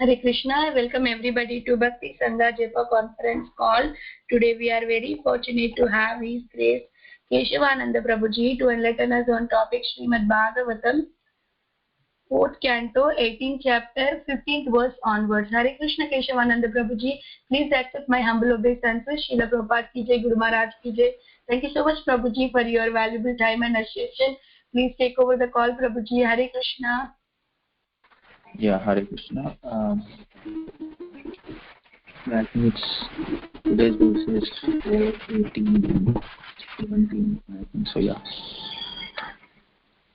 Hare Krishna, I welcome everybody to Bhakti Sangha Japa conference call. Today we are very fortunate to have His Grace Keshav Anand Prabhuji to enlighten us on topic Srimad Bhagavatam, 4th canto, 18th chapter, 15th verse onwards. Hare Krishna Keshav Anand Prabhuji, please accept my humble obeisances. Srila Prabhupada ki jai, Guru Maharaj ki jai. Thank you so much Prabhuji for your valuable time and association. Please take over the call Prabhuji. Hare Krishna. Yeah, Hare Krishna. I think today's verse is 4, 18, 17. I think so. Yeah.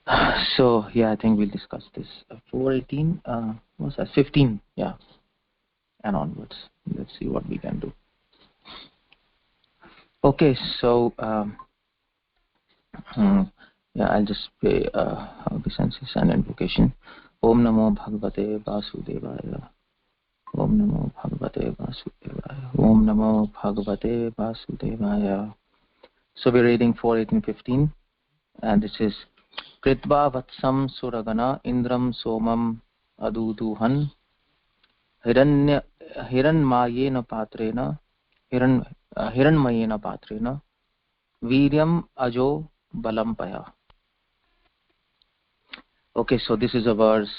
I think we'll discuss this. 4:18. What's that? 15. Yeah, and onwards. Let's see what we can do. Okay, so I'll just pay obeisances and invocation. Om Namo Bhagavate Vasudevaya. Om Namo Bhagavate Vasudevaya. Om Namo Bhagavate Vasudevaya. So we're reading 4:18-15, and this is Kritva Vatsam Suragana Indram Somam Aduduhan Hiranmayena Patrena Hiranmayena Patrena Viryam Ajo Balampaya. Okay, so this is a verse,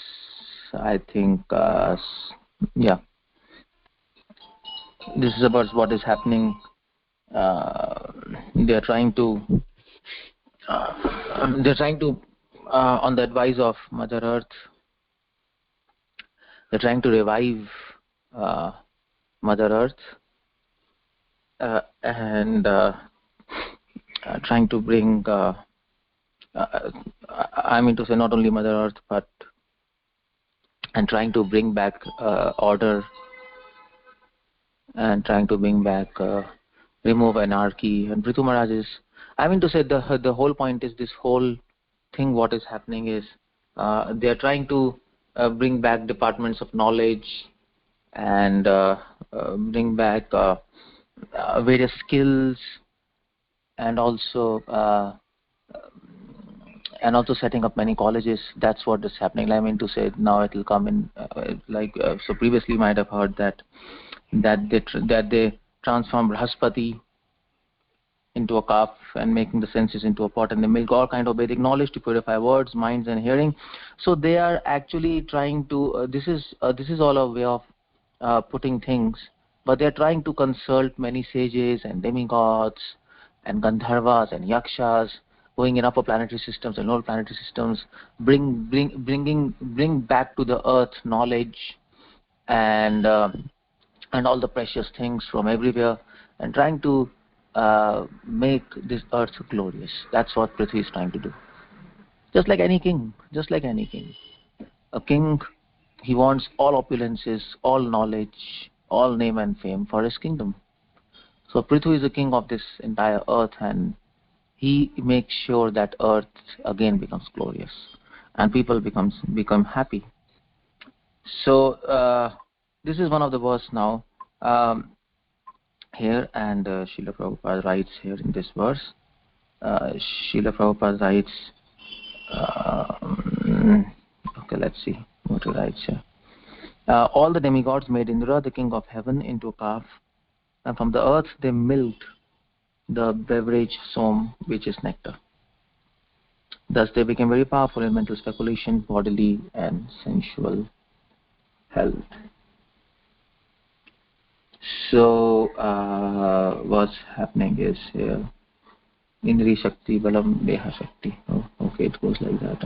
I think, this is a verse what is happening. They are trying to on the advice of Mother Earth, they're trying to revive Mother Earth and trying to bring I mean to say not only Mother Earth and trying to bring back order and trying to bring back remove anarchy. And Prithu Maharaj is, I mean to say the whole point is this whole thing what is happening is they are trying to bring back departments of knowledge and bring back various skills and also setting up many colleges. That's what is happening. I mean to say now it will come in so previously you might have heard that they transform Brahaspati into a calf and making the senses into a pot, and they make all kind of Vedic knowledge to purify words, minds and hearing. So they are actually trying to this is all a way of putting things, but they are trying to consult many sages and demigods and Gandharvas and Yakshas going in upper planetary systems and lower planetary systems, bring back to the earth knowledge and all the precious things from everywhere, and trying to make this earth glorious. That's what Prithvi is trying to do. Just like any king. A king, he wants all opulences, all knowledge, all name and fame for his kingdom. So Prithvi is the king of this entire earth, and he makes sure that earth again becomes glorious and people become happy. So this is one of the verse now here, and Srila Prabhupada writes here in this verse. Srila Prabhupada writes, okay, let's see what he writes here. All the demigods made Indra, the king of heaven, into a calf, and from the earth they milked the beverage Soma, which is nectar. Thus they became very powerful in mental speculation, bodily and sensual health. So what's happening is here, Indri Shakti Balam Deha Shakti. Oh, okay, it goes like that.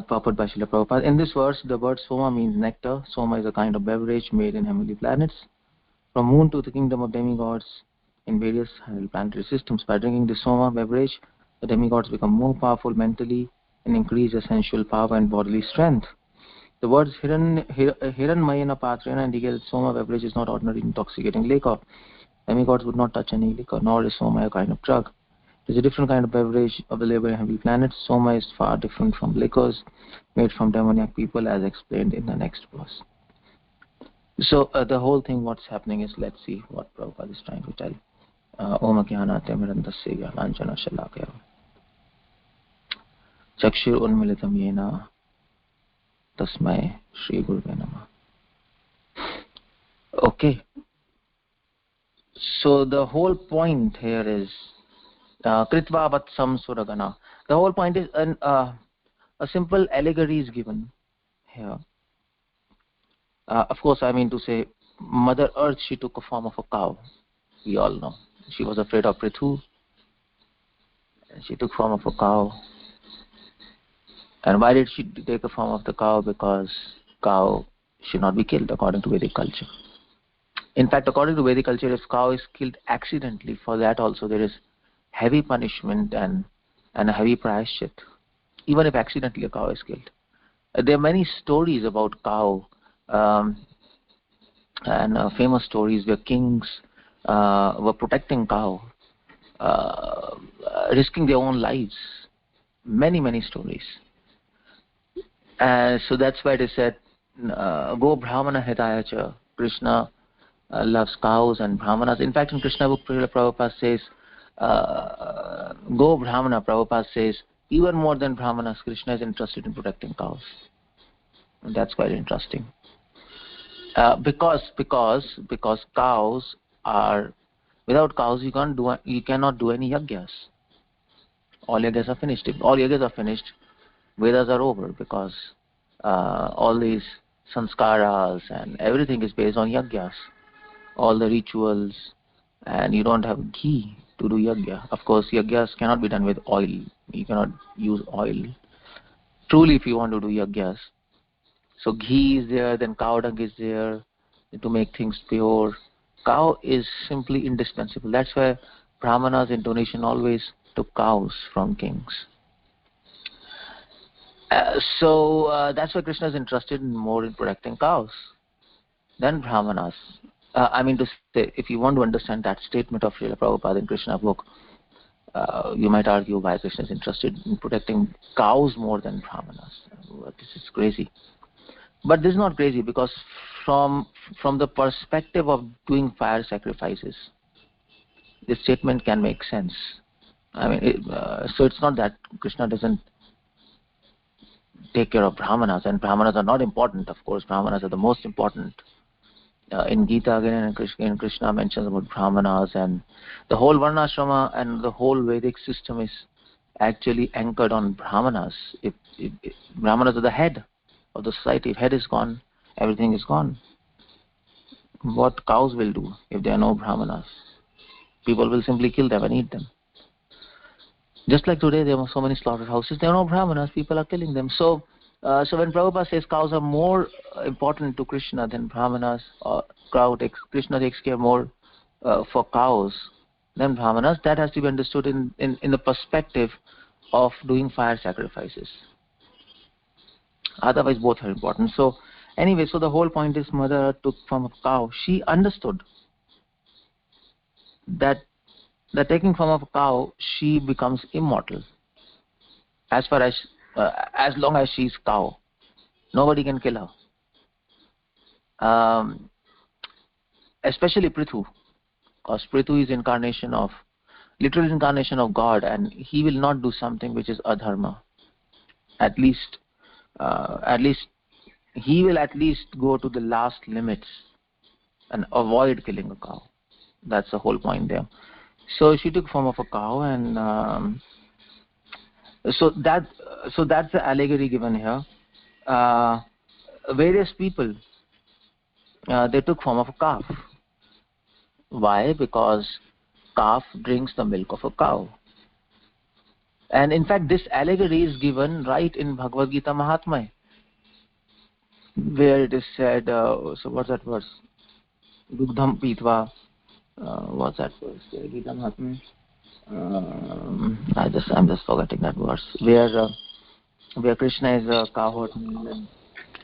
Purport by Srila Prabhupada. In this verse, the word Soma means nectar. Soma is a kind of beverage made in heavenly planets. From moon to the kingdom of demigods in various planetary systems. By drinking the Soma beverage, the demigods become more powerful mentally and increase essential power and bodily strength. The words Hiranmayena Patrena indicate that Soma beverage is not ordinary intoxicating liquor. Demigods would not touch any liquor, nor is Soma a kind of drug. It is a different kind of beverage available in heavenly planets. Soma is far different from liquors made from demoniac people, as explained in the next verse. So the whole thing, what's happening is, let's see what Prabhupada is trying to tell. Om Jnana Timirandasya Jnananjana Shalakaya Chakshur Unmilitam Yena Tasmai Shri Gurave Namah. Okay. So the whole point here is Kritva Vatsam Suragana. The whole point is a simple allegory is given here. Of course, I mean to say, Mother Earth, she took a form of a cow. We all know. She was afraid of Prithu. She took form of a cow. And why did she take a form of the cow? Because cow should not be killed according to Vedic culture. In fact, according to Vedic culture, if cow is killed accidentally, for that also there is heavy punishment and a heavy prayashchit, even if accidentally a cow is killed. There are many stories about cow, and famous stories where kings were protecting cow, risking their own lives. Many stories. So that's why they said, Go Brahmana Hitaya Cha. Krishna loves cows and Brahmanas. In fact, in Krishna book, Prabhupada says, Go Brahmana, Prabhupada says, even more than Brahmanas, Krishna is interested in protecting cows. And that's quite interesting. Because cows are, without cows you cannot do any yagyas. All yagyas are finished. If all yagyas are finished, Vedas are over, because all these sanskaras and everything is based on yagyas. All the rituals, and you don't have ghee to do yagya. Of course, yagyas cannot be done with oil. You cannot use oil. Truly, if you want to do yagyas, so ghee is there, then cow dung is there to make things pure. Cow is simply indispensable. That's why Brahmanas in donation always took cows from kings. So that's why Krishna is interested more in protecting cows than Brahmanas. I mean to say, if you want to understand that statement of Srila Prabhupada in Krishna book, you might argue why Krishna is interested in protecting cows more than Brahmanas. This is crazy. But this is not crazy, because from the perspective of doing fire sacrifices, this statement can make sense. I mean, so it's not that Krishna doesn't take care of Brahmanas, and Brahmanas are not important. Of course, Brahmanas are the most important. In Gita again, and Krishna mentions about Brahmanas, and the whole Varnashrama and the whole Vedic system is actually anchored on Brahmanas. If Brahmanas are the head of the society, if head is gone, everything is gone. What cows will do if there are no Brahmanas? People will simply kill them and eat them. Just like today, there are so many slaughterhouses, there are no Brahmanas, people are killing them. So when Prabhupada says cows are more important to Krishna than Brahmanas, or Krishna takes care more for cows than Brahmanas, that has to be understood in the perspective of doing fire sacrifices. Otherwise, both are important. So anyway, so the whole point is Mother took from a cow. She understood that taking form of a cow, she becomes immortal. As long as she's cow, nobody can kill her. Especially Prithu, because Prithu is literal incarnation of God, and he will not do something which is adharma. At least he will go to the last limits and avoid killing a cow. That's the whole point there. So she took form of a cow, and so that's the allegory given here. Various people, they took form of a calf. Why? Because calf drinks the milk of a cow. And in fact, this allegory is given right in Bhagavad Gita Mahatmya, where it is said, so what's that verse? Dugdham Pitva. What's that verse? Gita Mahatmya. I'm just forgetting that verse. Where Krishna is a cowherd.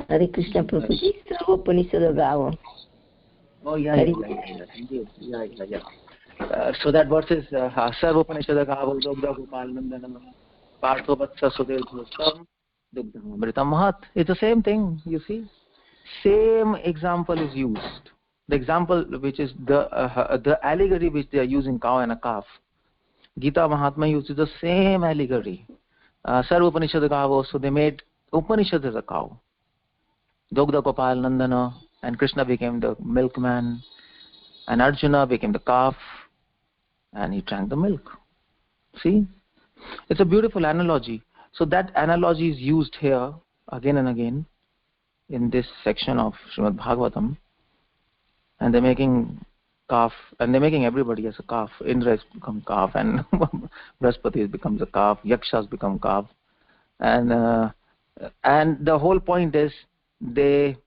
Hare Krishna Prabhuji. Upanishad Gava. Oh yeah. Thank you. Yeah. So that verse is Sarva Upanishad Gava Dugdha Gopal Nandanam Partho Vatsa Sudev Dhustam Dugdham Amritam Mahat. It's the same thing, you see. Same example is used. The example which is the allegory which they are using, cow and a calf. Gita Mahatmya uses the same allegory. Sarva Upanishad Gava, so they made Upanishad as a cow. 𝗪𝗂𝗪 Nandana, and Krishna became the milkman, and Arjuna became the calf, and he drank the milk. See, it's a beautiful analogy. So that analogy is used here again and again in this section of Srimad Bhagavatam, and they're making calf, and they're making everybody as a calf. Indra has become calf, and Brahaspati becomes a calf, Yakshas become calf, and the whole point is they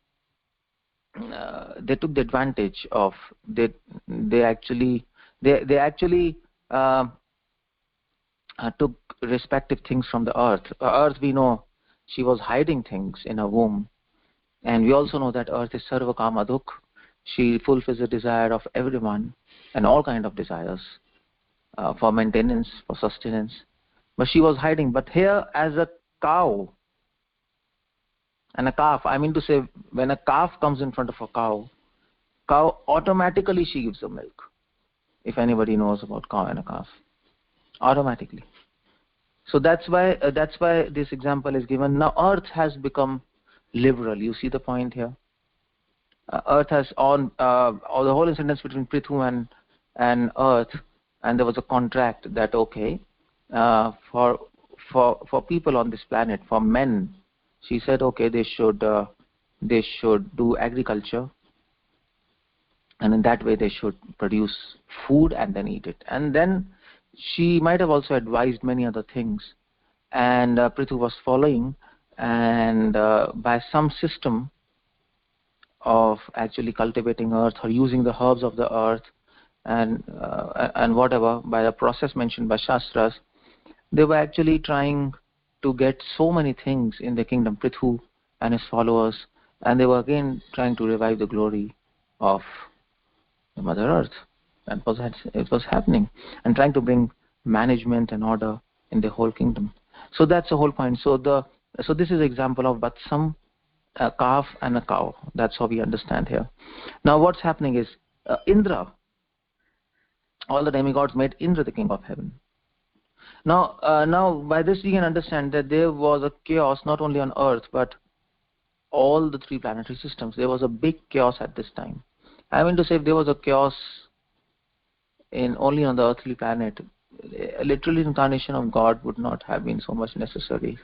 took the advantage of they actually took respective things from the earth. Earth, we know, she was hiding things in her womb, and we also know that earth is sarva kama dukh. She fulfills the desire of everyone and all kind of desires for maintenance, for sustenance, but she was hiding. But here, as a cow and a calf, I mean to say, when a calf comes in front of a cow automatically she gives the milk. If anybody knows about cow and a calf, automatically. So that's why this example is given. Now earth has become liberal. You see the point here. Earth has the whole incidence between Prithu and earth, and there was a contract that okay, for people on this planet, for men, she said okay, they should do agriculture, and in that way they should produce food and then eat it. And then she might have also advised many other things, and Prithu was following, and by some system of actually cultivating earth or using the herbs of the earth and whatever, by the process mentioned by Shastras, they were actually trying to get so many things in the kingdom, Prithu and his followers, and they were again trying to revive the glory of the Mother Earth. And it was happening, and trying to bring management and order in the whole kingdom. So that's the whole point. So this is an example of Vatsam, a calf and a cow. That's how we understand here. Now what's happening is Indra, all the demigods made Indra the king of heaven. Now by this we can understand that there was a chaos not only on earth but all the three planetary systems. There was a big chaos at this time. I mean to say, if there was a chaos only on the earthly planet, literally incarnation of God would not have been so much necessary.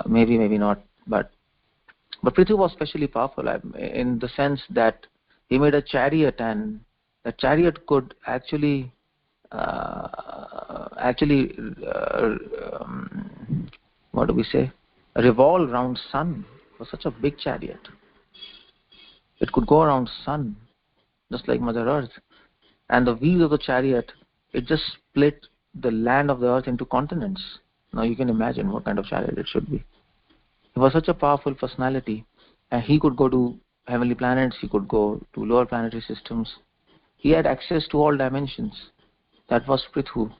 Maybe not, but Prithu was especially powerful in the sense that he made a chariot, and the chariot could actually what do we say, revolve around sun. It was such a big chariot. It could go around sun, just like Mother Earth. And the wheels of the chariot, it just split the land of the earth into continents. Now you can imagine what kind of chariot it should be. He was such a powerful personality, and he could go to heavenly planets, he could go to lower planetary systems. He had access to all dimensions. That was Prithu.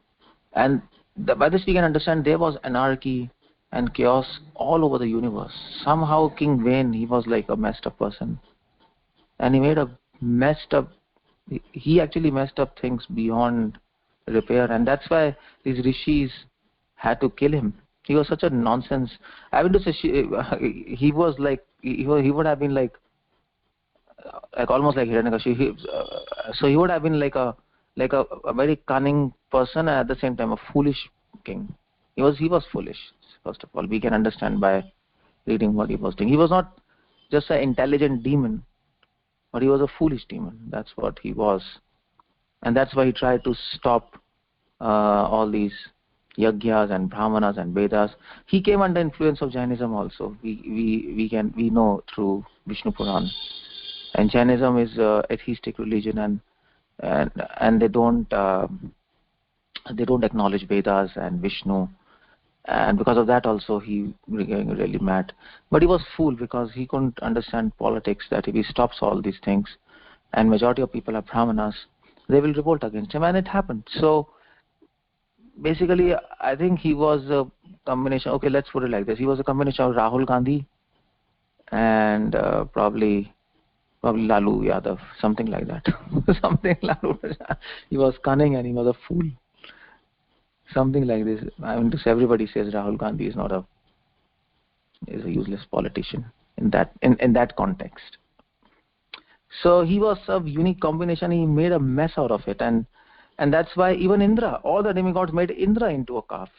And by this we can understand there was anarchy and chaos all over the universe. Somehow King Vane, he was like a messed up person. And he actually messed up things beyond repair, and that's why these rishis had to kill him. He was such a nonsense. I mean to say, he was like, he would have been like almost like Hiranyakashipu. So he would have been like a very cunning person, and at the same time a foolish king. He was foolish. First of all, we can understand by reading what he was doing. He was not just an intelligent demon, but he was a foolish demon. That's what he was. And that's why he tried to stop all these yagyas and brahmanas and Vedas. He came under influence of Jainism also. We know through Vishnu Puran. And Jainism is atheistic religion, and they don't acknowledge Vedas and Vishnu. And because of that also he became really mad. But he was fool, because he couldn't understand politics, that if he stops all these things, and majority of people are brahmanas, they will revolt against him, and it happened. So basically I think he was a combination, okay, let's put it like this, he was a combination of Rahul Gandhi and probably Lalu Yadav, something like that. He was cunning and he was a fool. Something like this. I mean, everybody says Rahul Gandhi is a useless politician. in that context. So he was a unique combination. He made a mess out of it, and that's why even Indra, all the demigods made Indra into a calf.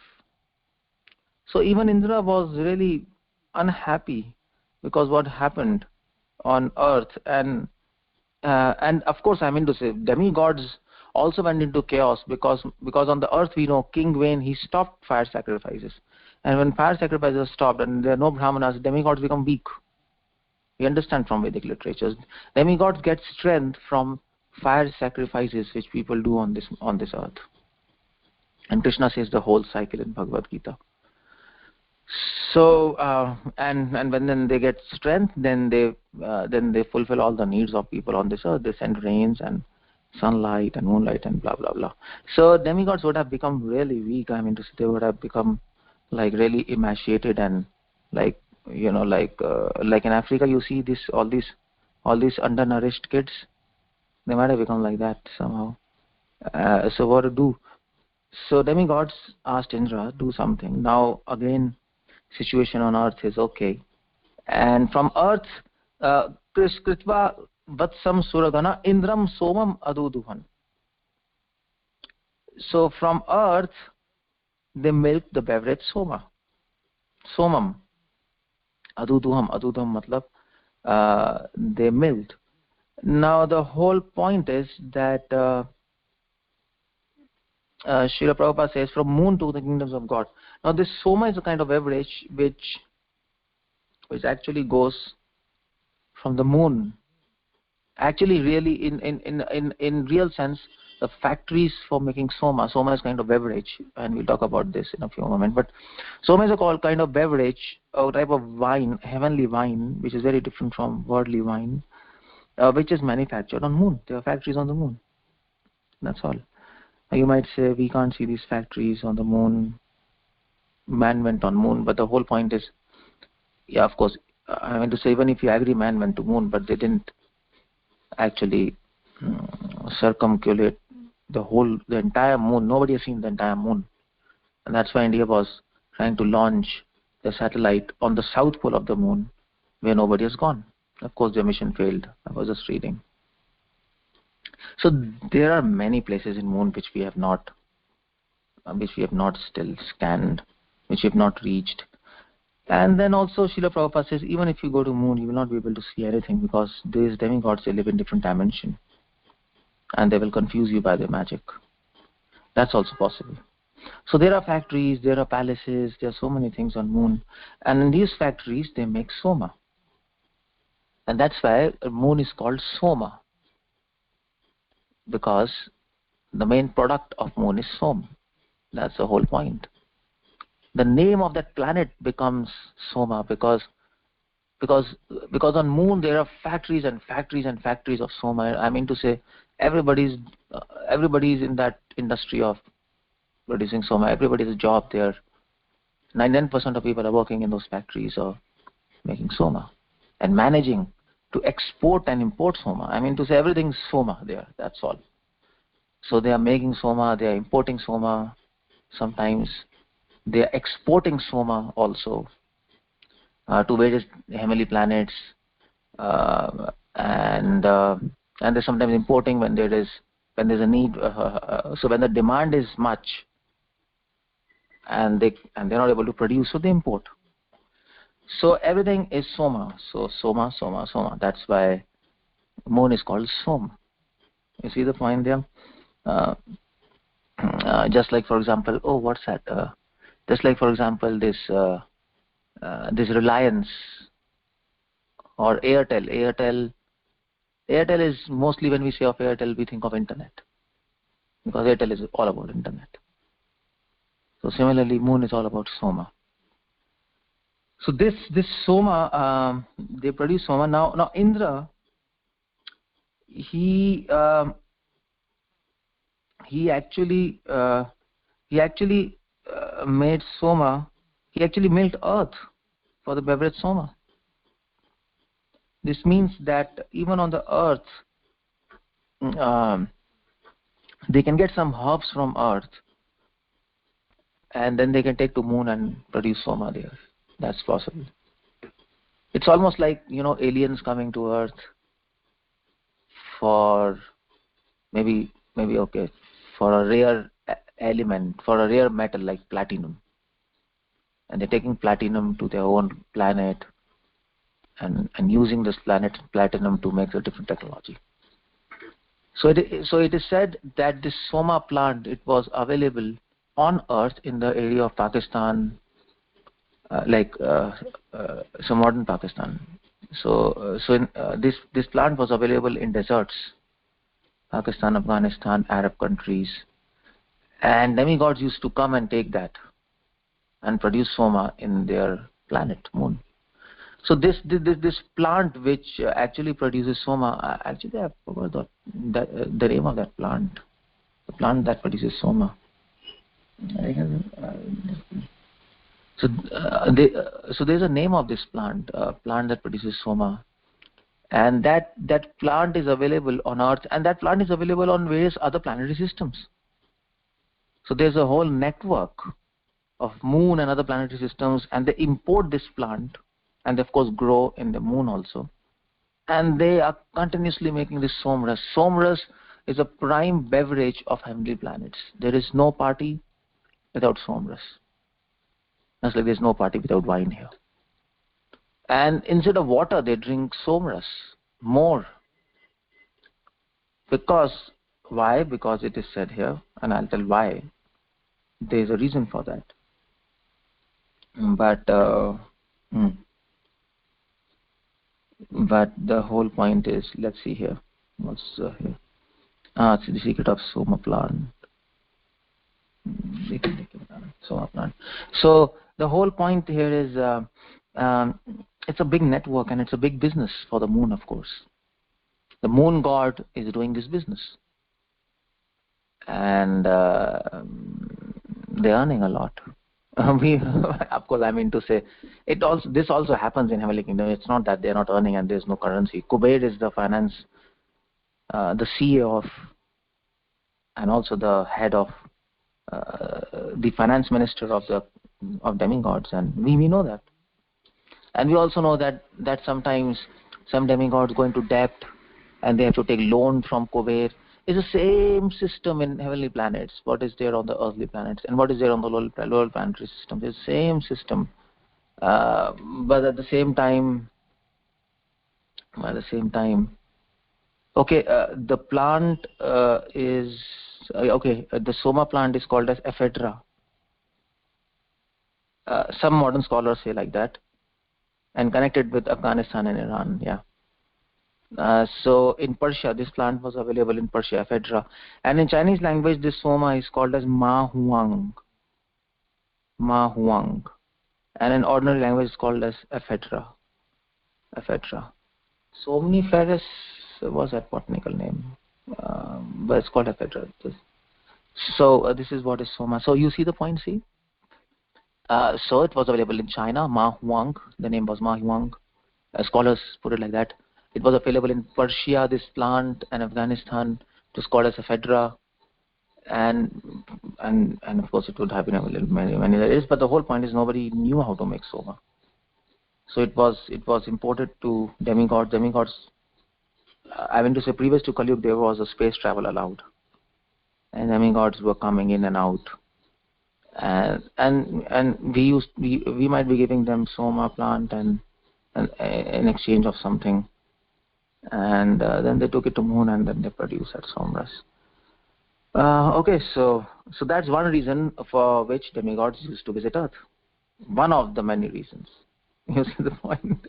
So even Indra was really unhappy because what happened on earth, and of course, I mean to say, demigods also went into chaos because on the earth we know King Vain, he stopped fire sacrifices, and when fire sacrifices stopped and there are no brahmanas, demigods become weak. We understand from Vedic literatures, demigods get strength from fire sacrifices which people do on this earth, and Krishna says the whole cycle in Bhagavad Gita. So and when then they get strength, then they fulfill all the needs of people on this earth. They send rains and sunlight and moonlight and blah blah blah. So demigods would have become really weak. I mean to say, they would have become like really emaciated, and like, you know, like in Africa you see all these undernourished kids. They might have become like that somehow. So what to do? So demigods asked Indra, do something. Now again, situation on earth is okay, and from earth, Kritva Vatsam Suragana Indram Somam Aduduhan. So from earth they milked the beverage Soma. Somam. Aduduham. Aduduham matlab they milked. Now the whole point is that Srila Prabhupada says, from moon to the kingdoms of God. Now this Soma is a kind of beverage which actually goes from the moon. Actually, really, in real sense, the factories for making Soma is kind of beverage, and we'll talk about this in a few moments. But Soma is a kind of beverage, a type of wine, heavenly wine, which is very different from worldly wine, which is manufactured on moon. There are factories on the moon. That's all. You might say, we can't see these factories on the moon. Man went on moon, but the whole point is, yeah, of course, I mean to say, even if you agree man went to moon, but they didn't actually circumambulate the entire moon. Nobody has seen the entire moon, and that's why India was trying to launch the satellite on the south pole of the moon, where nobody has gone. Of course, their mission failed. I was just reading. So there are many places in moon which we have not still scanned, which we have not reached. And then also Srila Prabhupada says, even if you go to moon, you will not be able to see anything, because these demigods, they live in different dimension, and they will confuse you by their magic. That's also possible. So there are factories, there are palaces, there are so many things on moon, and in these factories they make Soma, and that's why moon is called Soma, because the main product of moon is Soma. That's the whole point. The name of that planet becomes Soma because on moon there are factories and factories and factories of Soma. I mean to say, everybody's in that industry of producing Soma. Everybody's a job there. 99% of people are working in those factories of making Soma and managing to export and import Soma. I mean to say, everything's Soma there. That's all. So they are making Soma, they are importing Soma. Sometimes they are exporting Soma also to various heavenly planets, and they're sometimes importing when there's a need. So when the demand is much, and they're not able to produce, so they import. So everything is Soma. So Soma, Soma, Soma. That's why moon is called Soma. You see the point there? Just like, for example, what's that? Just like, for example, this Reliance or Airtel. Airtel is mostly, when we say of Airtel, we think of internet, because Airtel is all about internet. So similarly, moon is all about Soma. So this Soma, they produce Soma. Now Indra, he actually made Soma. He actually milked earth for the beverage Soma. This means that even on the earth, they can get some herbs from earth, and then they can take to moon and produce Soma there. That's possible. It's almost like, you know, aliens coming to Earth for maybe okay, for a rare element, for a rare metal like platinum, and they're taking platinum to their own planet and using this platinum to make a different technology. So it is said that this Soma plant, it was available on Earth in the area of Pakistan, so modern Pakistan. This plant was available in deserts, Pakistan, Afghanistan, Arab countries, and demigods used to come and take that and produce Soma in their planet, moon. So this plant which actually produces Soma, actually I forgot the name of that plant. The plant that produces Soma. So there's a name of this plant, plant that produces Soma, and that plant is available on Earth, and that plant is available on various other planetary systems. So there's a whole network of moon and other planetary systems, and they import this plant, and they of course grow in the moon also, and they are continuously making this Somras. Somras is a prime beverage of heavenly planets. There is no party without Somras. Just like there's no party without wine here. And instead of water, they drink Somras more. Because, why? Because it is said here, and I'll tell why. There's a reason for that. But the whole point is, let's see here. What's here? It's the secret of Soma plant. Soma plant. So the whole point here is, it's a big network and it's a big business for the moon, of course. The moon god is doing this business, and they're earning a lot. Of course, I mean to say, this also happens in heavenly kingdom. It's not that they're not earning and there's no currency. 𝗂𝗿 is the finance, the CEO of, and also the head of, the finance minister of demigods, and we know that. And we also know that sometimes some demigods go into debt and they have to take loan from 𝗂𝗿. It's the same system in heavenly planets, what is there on the earthly planets and what is there on the lower planetary system. It's the same system, but at the same time, okay, the plant is, okay, the Soma plant is called as ephedra. Some modern scholars say like that, and connected with Afghanistan and Iran, yeah. So in Persia, this plant was available in Persia, ephedra. And in Chinese language, this Soma is called as 𝗲𝗲. 𝗲𝗲. And in ordinary language, it's called as ephedra. Somniferous was that botanical name, but it's called ephedra. So this is what is Soma. So you see the point, see? So it was available in China, 𝗲𝗲. The name was 𝗲𝗲. Scholars put it like that. It was available in Persia, this plant, and Afghanistan. It was called as ephedra, and of course it would have been available many areas. But the whole point is nobody knew how to make Soma. So it was imported to demigods. Demigods, I meant to say, previous to Kali Yuga, there was a space travel allowed, and demigods were coming in and out. And we might be giving them Soma plant and in exchange of something, and then they took it to moon and then they produced that Somras. Okay, so that's one reason for which demigods used to visit Earth. One of the many reasons. You see the point?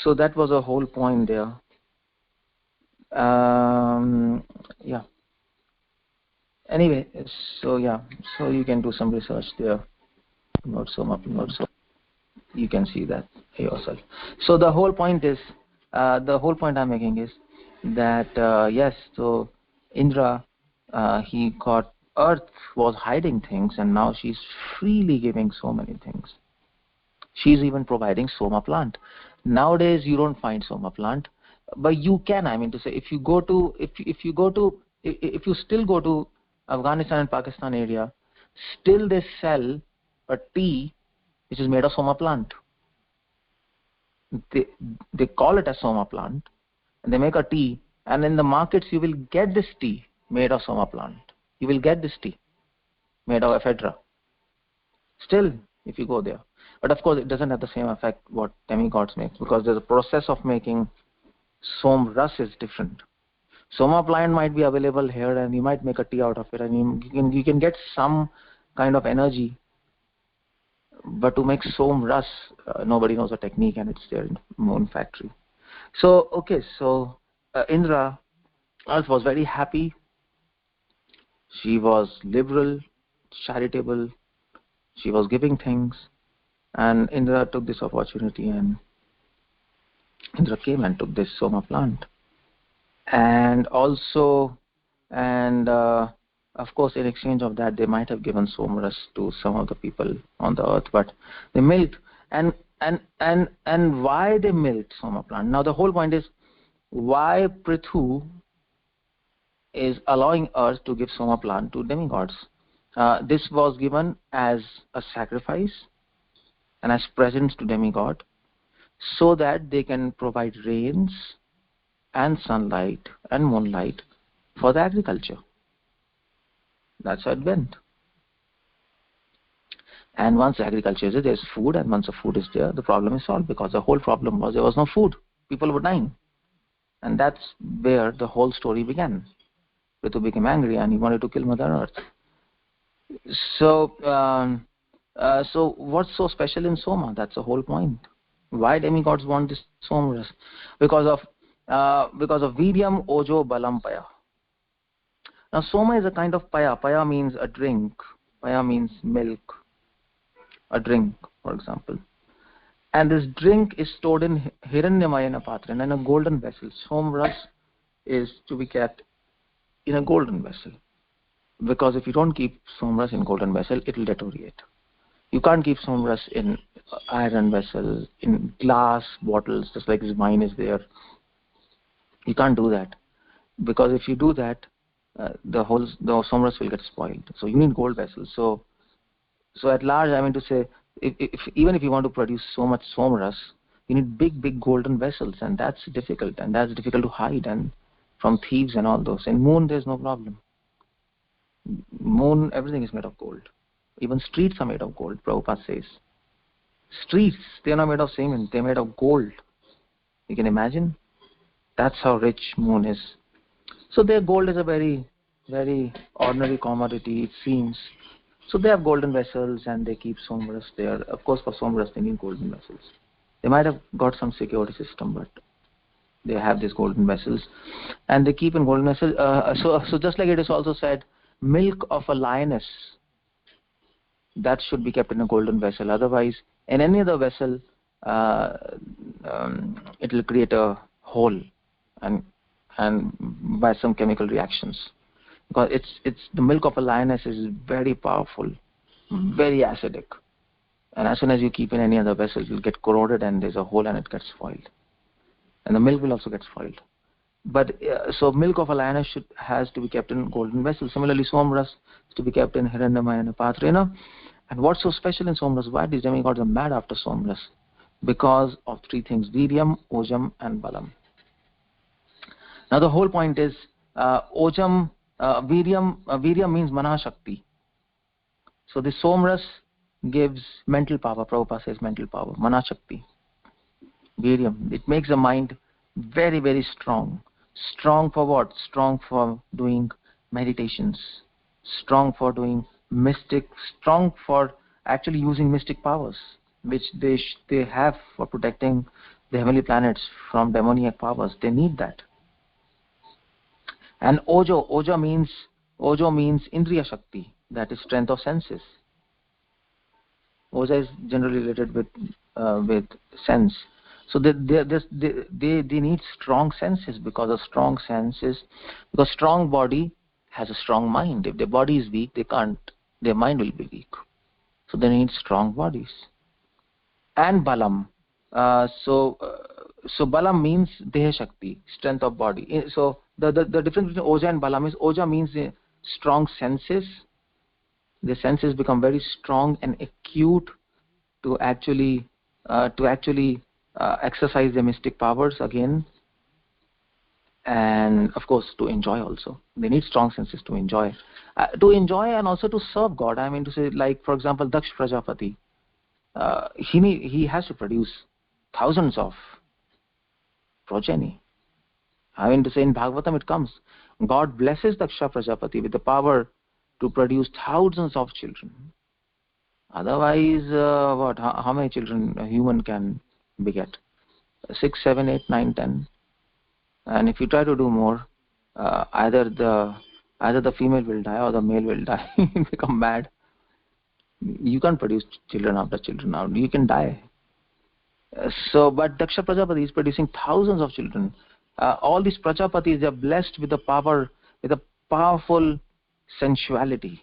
So that was a whole point there. Yeah. Anyway, so yeah, so you can do some research there. Not so much, you can see that yourself. So the whole point is, the whole point I'm making is that yes, so Indra, he got, Earth was hiding things, and now she's freely giving so many things. She's even providing Soma plant. Nowadays you don't find Soma plant, but you can. I mean to say, if you still go to Afghanistan and Pakistan area, still they sell a tea which is made of Soma plant. They call it a Soma plant, and they make a tea, and in the markets you will get this tea made of Soma plant. You will get this tea made of ephedra. Still, if you go there. But of course, it doesn't have the same effect what demigods make, because the process of making Som Ras is different. Soma plant might be available here, and you might make a tea out of it, and you can get some kind of energy. But to make Som Ras, nobody knows the technique, and it's there in Moon factory. So okay, so Indra was very happy. She was liberal, charitable. She was giving things, and Indra took this opportunity, and Indra came and took this Soma plant. And also, of course, in exchange of that, they might have given Somras to some of the people on the earth, but they milked. And why they milked Soma plant? Now the whole point is why Prithu is allowing earth to give Soma plant to demigods. This was given as a sacrifice and as presents to demigod, so that they can provide rains and sunlight and moonlight for the agriculture. That's how it went. And once agriculture is there, there's food, and once the food is there, the problem is solved, because the whole problem was there was no food. People were dying. And that's where the whole story began. Prithu became angry and he wanted to kill Mother Earth. So what's so special in Soma? That's the whole point. Why demigods want this Soma? Because of Viryam, Ojo, Balam, Paya. Now Soma is a kind of Paya. Paya means a drink. Paya means milk. A drink, for example. And this drink is stored in Hiranyamayana Patra, in a golden vessel. Somras is to be kept in a golden vessel. Because if you don't keep Somras in golden vessel, it will deteriorate. You can't keep Somras in iron vessel, in glass bottles, just like this wine is there. You can't do that. Because if you do that, the Somras will get spoiled. So you need gold vessels. So at large, I mean to say, even if you want to produce so much Somras, you need big golden vessels, and that's difficult, to hide, and from thieves and all those. In Moon, there's no problem. Moon, everything is made of gold. Even streets are made of gold, Prabhupada says. Streets, they are not made of cement, they're made of gold. You can imagine? That's how rich Moon is. So their gold is a very, very ordinary commodity, it seems. So they have golden vessels, and they keep Somras there. Of course, for Somras, they need golden vessels. They might have got some security system, but they have these golden vessels, and they keep in golden vessels. So just like it is also said, milk of a lioness, that should be kept in a golden vessel. Otherwise, in any other vessel, it will create a hole, and by some chemical reactions. Because it's the milk of a lioness is very powerful, very acidic, and as soon as you keep in any other vessel, it will get corroded, and there's a hole, and it gets spoiled, and the milk will also get spoiled. But so milk of a lioness has to be kept in golden vessels. Similarly, Somras is to be kept in Hiranyamayana Patra. And what's so special in Somras? Why these demigods are mad after Somras? Because of three things: Viryam, Ojam, and Balam. Now the whole point is Ojam. Viryam means Mana Shakti. So the Somras gives mental power. Prabhupada says mental power, Mana Shakti. Viryam. It makes the mind very, very strong. Strong for what? Strong for doing meditations. Strong for doing mystic. Strong for actually using mystic powers, which they have for protecting the heavenly planets from demoniac powers. They need that. And Ojo means Indriya Shakti, that is strength of senses. Oja is generally related with sense. So they need strong senses, because strong body has a strong mind. If their body is weak, their mind will be weak. So they need strong bodies. And Balam. So Balam means Deha Shakti, strength of body. So the difference between Oja and Balam is Oja means strong senses. The senses become very strong and acute to actually exercise their mystic powers again, and of course to enjoy also. They need strong senses to enjoy and also to serve God. I mean to say, like for example, Daksh Prajapati, he has to produce thousands of progeny. I mean to say, in Bhagavatam it comes, God blesses Daksha Prajapati with the power to produce thousands of children. Otherwise, how many children a human can beget? 6, 7, 8, 9, 10. And if you try to do more, either the female will die or the male will die. Become mad. You can't produce children after children out. You can die. But Daksha Prajapati is producing thousands of children. All these Prajapatis, they are blessed with the power, with a powerful sensuality.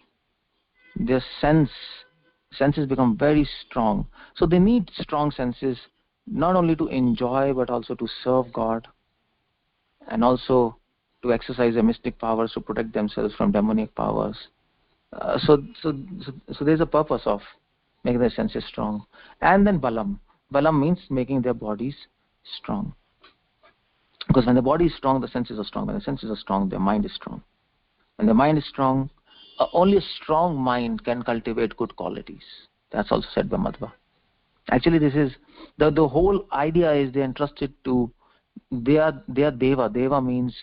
Their senses become very strong. So they need strong senses, not only to enjoy but also to serve God, and also to exercise their mystic powers to protect themselves from demonic powers. So there's a purpose of making their senses strong. And then balam. Balam means making their bodies strong. Because when the body is strong, the senses are strong. When the senses are strong, their mind is strong. When the mind is strong, only a strong mind can cultivate good qualities. That's also said by Madhva. Actually, this is the whole idea is they are entrusted to. They are deva. Deva means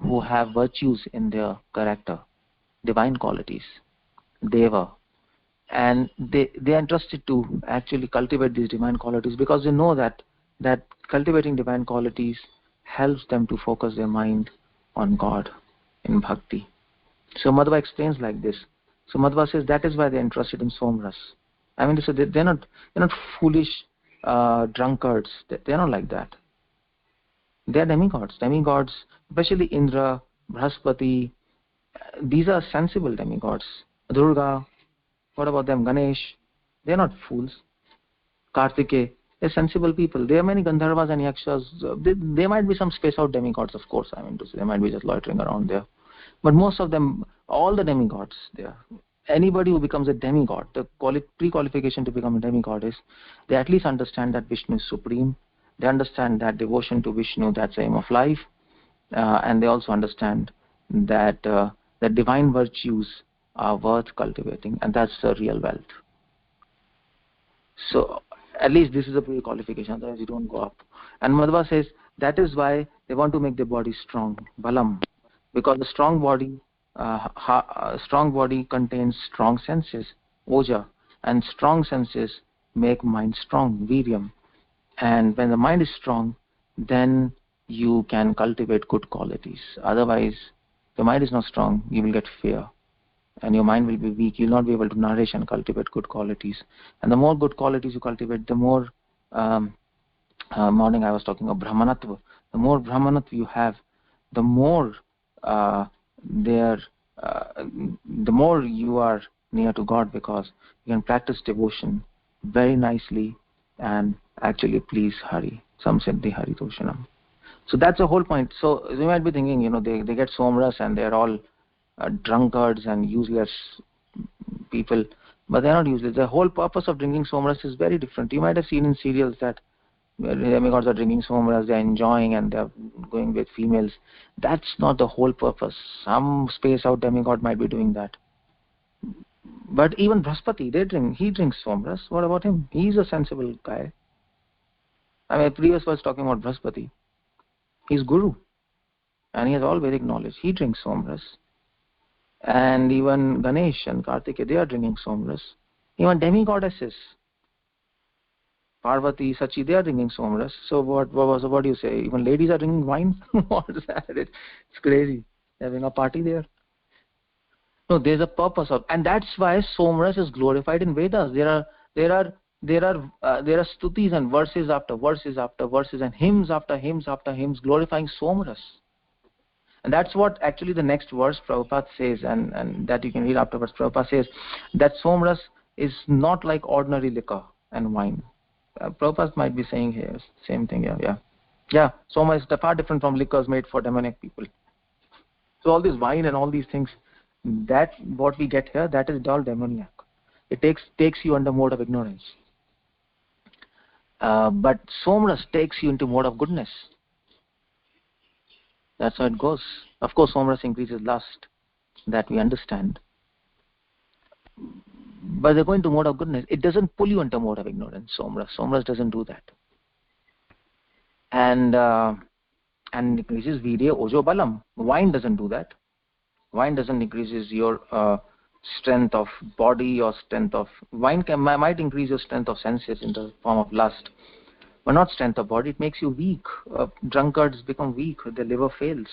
who have virtues in their character, divine qualities. Deva, and they are entrusted to actually cultivate these divine qualities, because they know that cultivating divine qualities helps them to focus their mind on God in bhakti. So Madhva explains like this. So Madhva says that is why they are interested in Somras. I mean, so they're not foolish drunkards. They're not like that. They are demigods. Demigods, especially Indra, Brahaspati. These are sensible demigods. Durga, what about them? Ganesh, they're not fools. Kartikeya, they're sensible people. There are many Gandharvas and Yakshas. There might be some space out demigods, of course. I mean to say, they might be just loitering around there. But most of them, all the demigods, there. Anybody who becomes a demigod, the pre-qualification to become a demigod is they at least understand that Vishnu is supreme. They understand that devotion to Vishnu, that's the aim of life. And they also understand that divine virtues are worth cultivating, and that's the real wealth. So at least this is a pre-qualification, otherwise you don't go up. And Madhva says that is why they want to make their body strong, balam, because a strong body contains strong senses, oja, and strong senses make mind strong, viryam. And when the mind is strong, then you can cultivate good qualities. Otherwise, if the mind is not strong, you will get fear, and your mind will be weak. You will not be able to nourish and cultivate good qualities. And the more good qualities you cultivate, the more morning I was talking of Brahmanatva. The more Brahmanatva you have, the more the more you are near to God, because you can practice devotion very nicely and actually please Hari. Some said the Hari Doshanam. So that's the whole point. So you might be thinking, they get Somras and they're all drunkards and useless people, but they're not useless. The whole purpose of drinking Somras is very different. You might have seen in serials that demigods are drinking Somras, they're enjoying and they're going with females. That's not the whole purpose. Some space out demigod might be doing that. But even Brahaspati, he drinks Somras. What about him? He's a sensible guy. I mean, previous was talking about Brahaspati. He's Guru, and he has all Vedic knowledge. He drinks Somras. And even Ganesh and Kartikeya, they are drinking Somras. Even demigoddesses, Parvati, Sachi, they are drinking Somras. So what do you say? Even ladies are drinking wine? What is that? It's crazy. They're having a party there. No, there's a purpose of, and that's why Somras is glorified in Vedas. There are stutis and verses after verses after verses and hymns after hymns after hymns glorifying Somras. And that's what actually the next verse Prabhupada says, and that you can read afterwards. Prabhupada says that Somras is not like ordinary liquor and wine. Prabhupada might be saying here same thing. Yeah. Soma is far different from liquors made for demonic people. So all this wine and all these things, that what we get here, that is all demoniac. It takes you under mode of ignorance. But Somras takes you into mode of goodness. That's how it goes. Of course, Somras increases lust, that we understand. But they're going to mode of goodness. It doesn't pull you into mode of ignorance, Somras. Somras doesn't do that. And increases Virya, Ojo, Balam. Wine doesn't do that. Wine doesn't increases your strength of body or strength of... Wine might increase your strength of senses in the form of lust, but not strength of body. It makes you weak. Drunkards become weak. Their liver fails.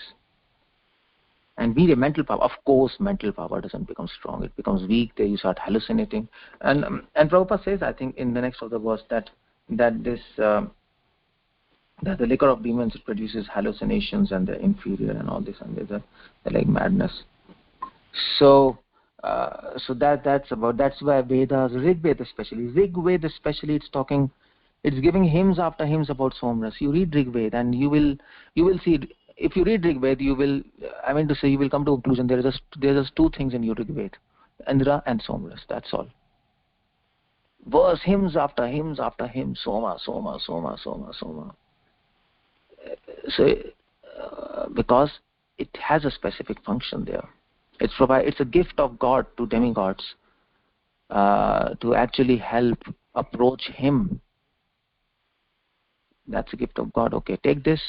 And Virya, mental power. Of course, mental power doesn't become strong. It becomes weak. There you start hallucinating. And Prabhupada says, I think, in the next of the verse that the liquor of demons, it produces hallucinations and they're inferior and all this, and they're like madness. So that's why Vedas, Rig Veda especially, it's giving hymns after hymns about Somras. You read Rig Veda and you will see. If you read Rig Veda, you will come to a conclusion. There are just two things in your Rig Veda, Indra and Somras. That's all. Verse, hymns after hymns after hymns, Soma, Soma, Soma, Soma, Soma. So because it has a specific function there. It's a gift of God to demigods to actually help approach Him. That's a gift of God. Okay, take this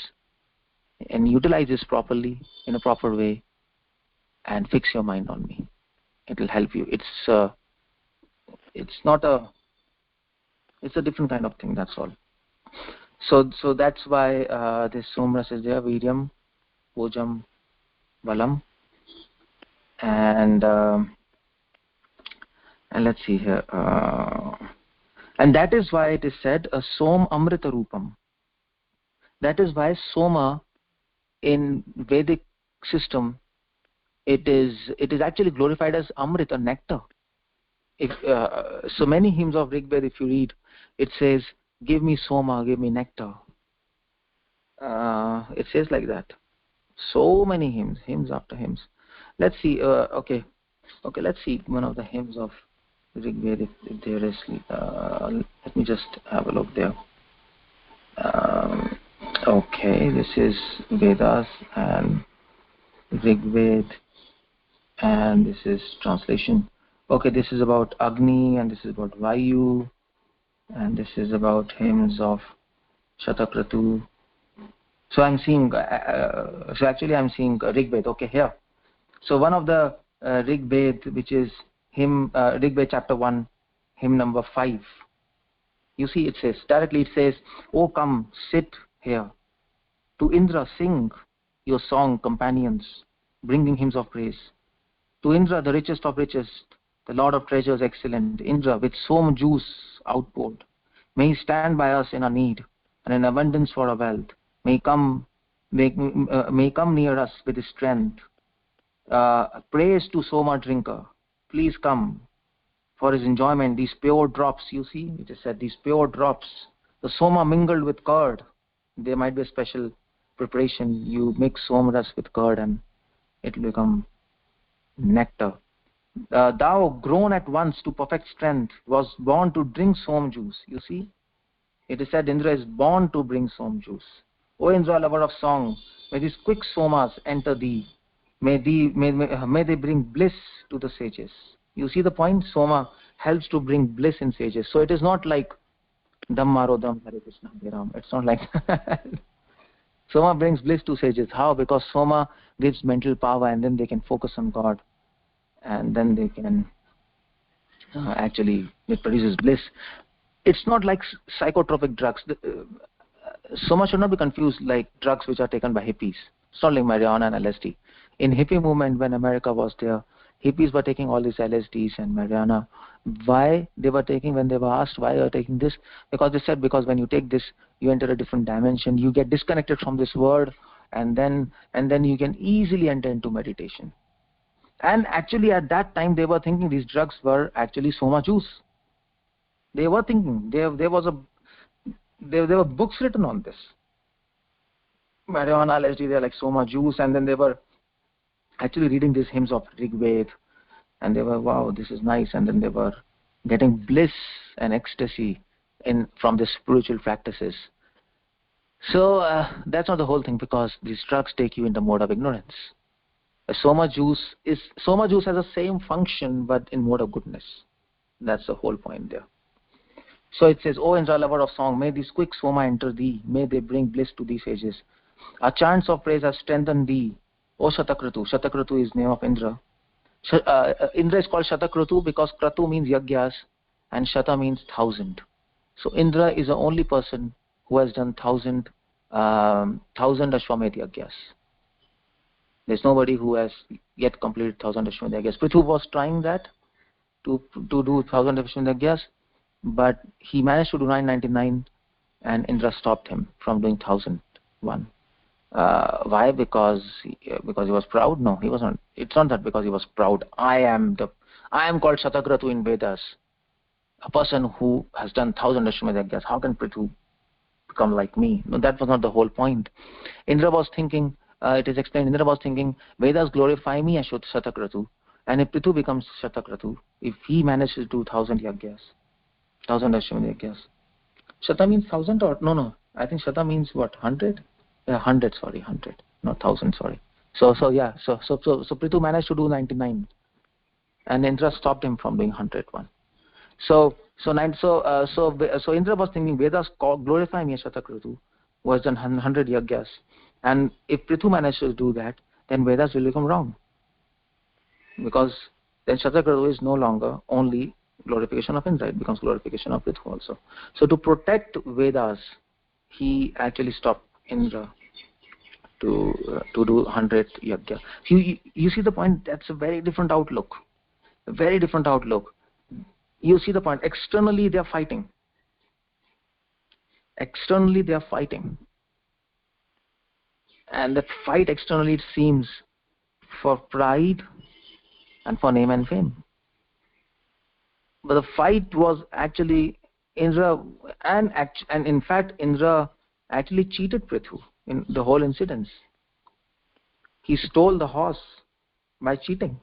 and utilize this properly, in a proper way, and fix your mind on me. It will help you. It's a different kind of thing. That's all. So that's why this Somras is there. Viryam, Ojam, Balam. And let's see here, and that is why it is said Som Amrita Rupam. That is why Soma in Vedic system, it is actually glorified as Amrita, nectar. If so many hymns of Rig Veda, if you read, it says, "Give me Soma, give me nectar." It says like that. So many hymns after hymns. Let's see. Okay. Let's see one of the hymns of Rig Veda if there is. Let me just have a look there. Okay, this is Vedas and Rig Veda, and this is translation. Okay, this is about Agni, and this is about Vayu, and this is about hymns of Shatakratu. So I'm seeing. I'm seeing Rig Veda. Okay, here. So one of the Rig Veda, which is hymn, Rig Veda chapter 1, hymn number 5. You see, it says, "O come, sit here. To Indra sing your song, companions, bringing hymns of praise. To Indra, the richest of richest, the Lord of treasures excellent, Indra, with Som juice outpoured. May he stand by us in our need and in abundance for our wealth. May come near us with his strength. Praise to Soma drinker. Please come for his enjoyment. These pure drops," you see, it is said, these pure drops, the Soma mingled with curd. There might be a special preparation. You mix Somras with curd and it will become nectar. "Thou, grown at once to perfect strength, was born to drink Som juice." You see, it is said Indra is born to bring Som juice. "O Indra, lover of song, may these quick Somas enter thee. May they bring bliss to the sages." You see the point? Soma helps to bring bliss in sages. So it is not like Dam Maro Dam, Hare Krishna, Hare Ram. It's not like that. Soma brings bliss to sages. How? Because Soma gives mental power, and then they can focus on God, and then they can it produces bliss. It's not like psychotropic drugs. Soma should not be confused like drugs which are taken by hippies. It's not like marijuana and LSD. In hippie movement, when America was there, hippies were taking all these LSDs and marijuana. Why they were taking? When they were asked why you are taking this, because they said, because when you take this, you enter a different dimension. You get disconnected from this world, and then you can easily enter into meditation. And actually, at that time, they were thinking these drugs were actually Soma juice. They were thinking there were books written on this. Marijuana, LSD, they're like Soma juice, and then they were actually reading these hymns of Rig Veda, and they were, wow, this is nice, and then they were getting bliss and ecstasy from the spiritual practices. So that's not the whole thing, because these drugs take you in the mode of ignorance. Soma juice has the same function but in mode of goodness. That's the whole point there. So it says, O Indra, lover of song, may these quick Soma enter thee, may they bring bliss to these ages. Our chants of praise have strengthened thee, O Shatakratu. Shatakratu is name of Indra. Indra is called Shatakratu because Kratu means yagyas and Shata means 1,000. So Indra is the only person who has done 1,000 Ashwamedh yagyas. There's nobody who has yet completed 1,000 Ashwamedh yagyas. Prithu was trying that to do 1,000 Ashwamedh yagyas, but he managed to do 999, and Indra stopped him from doing 1,001. Why? Because he was proud? No, he wasn't. It's not that because he was proud. I am called Shatakratu in Vedas. A person who has done 1,000 Ashwamedh yagyas. How can Prithu become like me? No, that was not the whole point. Indra was thinking. It is explained. Indra was thinking, Vedas glorify me as Shatakratu, and if Prithu becomes Shatakratu, if he manages to do 1,000 yagyas, 1,000 Ashwamedh yagyas. Shata means 1,000 or no? I think Shata means what? 100. Yeah, 100. Sorry, 100, not 1,000. Sorry. So Prithu managed to do 99, and Indra stopped him from doing 101. So Indra was thinking, Vedas glorify me as Shatakratu, who has done 100 yagyas, and if Prithu manages to do that, then Vedas will become wrong, because then Shatakratu is no longer only glorification of Indra; it becomes glorification of Prithu also. So to protect Vedas, he actually stopped Indra to do 100 yajna. You see the point? That's a very different outlook. A very different outlook. You see the point? Externally they are fighting. Externally they are fighting. And that fight externally, it seems, for pride and for name and fame. But the fight was actually Indra, and in fact Indra actually cheated Prithu in the whole incident. He stole the horse by cheating.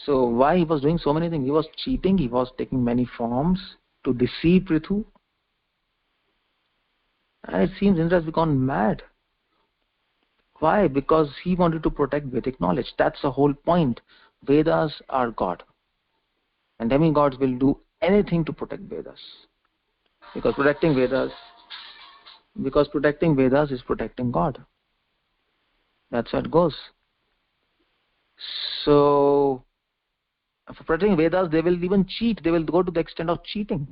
So why he was doing so many things? He was cheating, he was taking many forms to deceive Prithu. And it seems Indra has become mad. Why? Because he wanted to protect Vedic knowledge. That's the whole point. Vedas are God. And demigods will do anything to protect Vedas. Because protecting Vedas is protecting God. That's how it goes. So, for protecting Vedas, they will even cheat. They will go to the extent of cheating.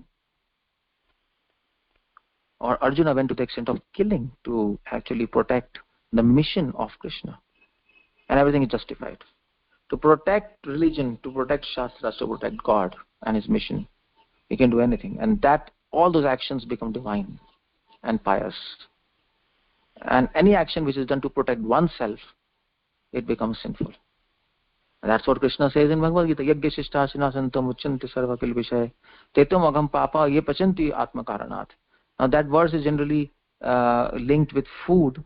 Or Arjuna went to the extent of killing to actually protect the mission of Krishna. And everything is justified. To protect religion, to protect Shastras, to protect God and His mission, he can do anything. And that all those actions become divine and pious. And any action which is done to protect oneself, it becomes sinful. And that's what Krishna says in Bhagavad Gita. Yagya shishtasina santam uchanti sarva kilvishay tetum agam papa ye pachanti atma karanat. Now that verse is generally linked with food,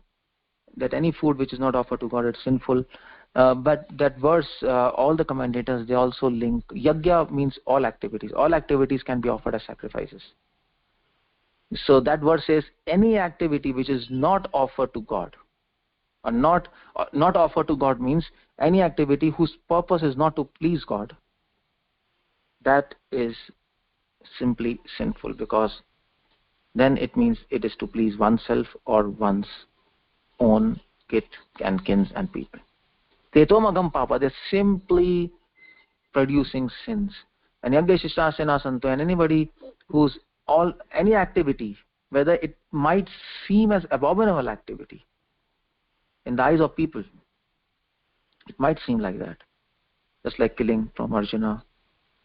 that any food which is not offered to God is sinful. But that verse, all the commentators, they also link. Yagya means all activities. All activities can be offered as sacrifices. So that verse says any activity which is not offered to God, or not offered to God means any activity whose purpose is not to please God, that is simply sinful, because then it means it is to please oneself or one's own kith and kins and people. Tetomagam papa, they're simply producing sins. And yagya shishtasena santo, and anybody who's any activity, whether it might seem as abominable activity in the eyes of people, it might seem like that, just like killing from Arjuna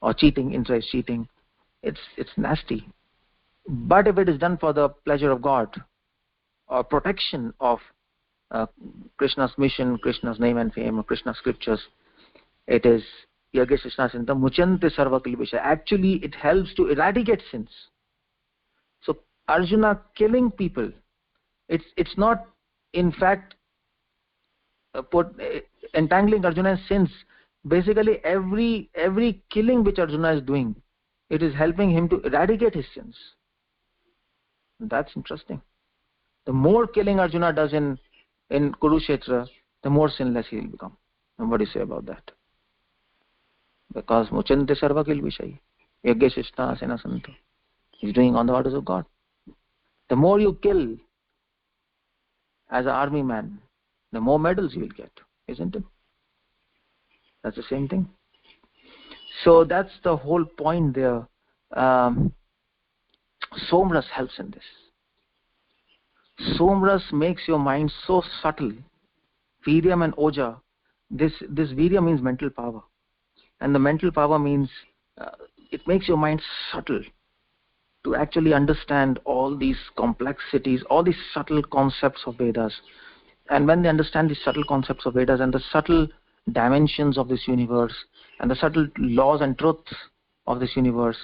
or cheating. Indra is cheating. It's nasty. But if it is done for the pleasure of God or protection of Krishna's mission, Krishna's name and fame, or Krishna's scriptures, it is yagya shishtasena muchanti sarva kilvishay. Actually, it helps to eradicate sins. So Arjuna killing people, it's not in fact entangling Arjuna in sins. Basically, every killing which Arjuna is doing it is helping him to eradicate his sins. That's interesting. The more killing Arjuna does in Kurukshetra, the more sinless he will become. And what do you say about that? Because Muchante Sarva Kil Vishayi, Yagya Shishta Asena Santo. He's doing on the orders of God. The more you kill as an army man, the more medals you will get, isn't it? That's the same thing. So that's the whole point there. Somras helps in this. Somras makes your mind so subtle. Viryam and Oja. This Virya means mental power. And the mental power means it makes your mind subtle to actually understand all these complexities, all these subtle concepts of Vedas. And when they understand these subtle concepts of Vedas and the subtle dimensions of this universe and the subtle laws and truths of this universe,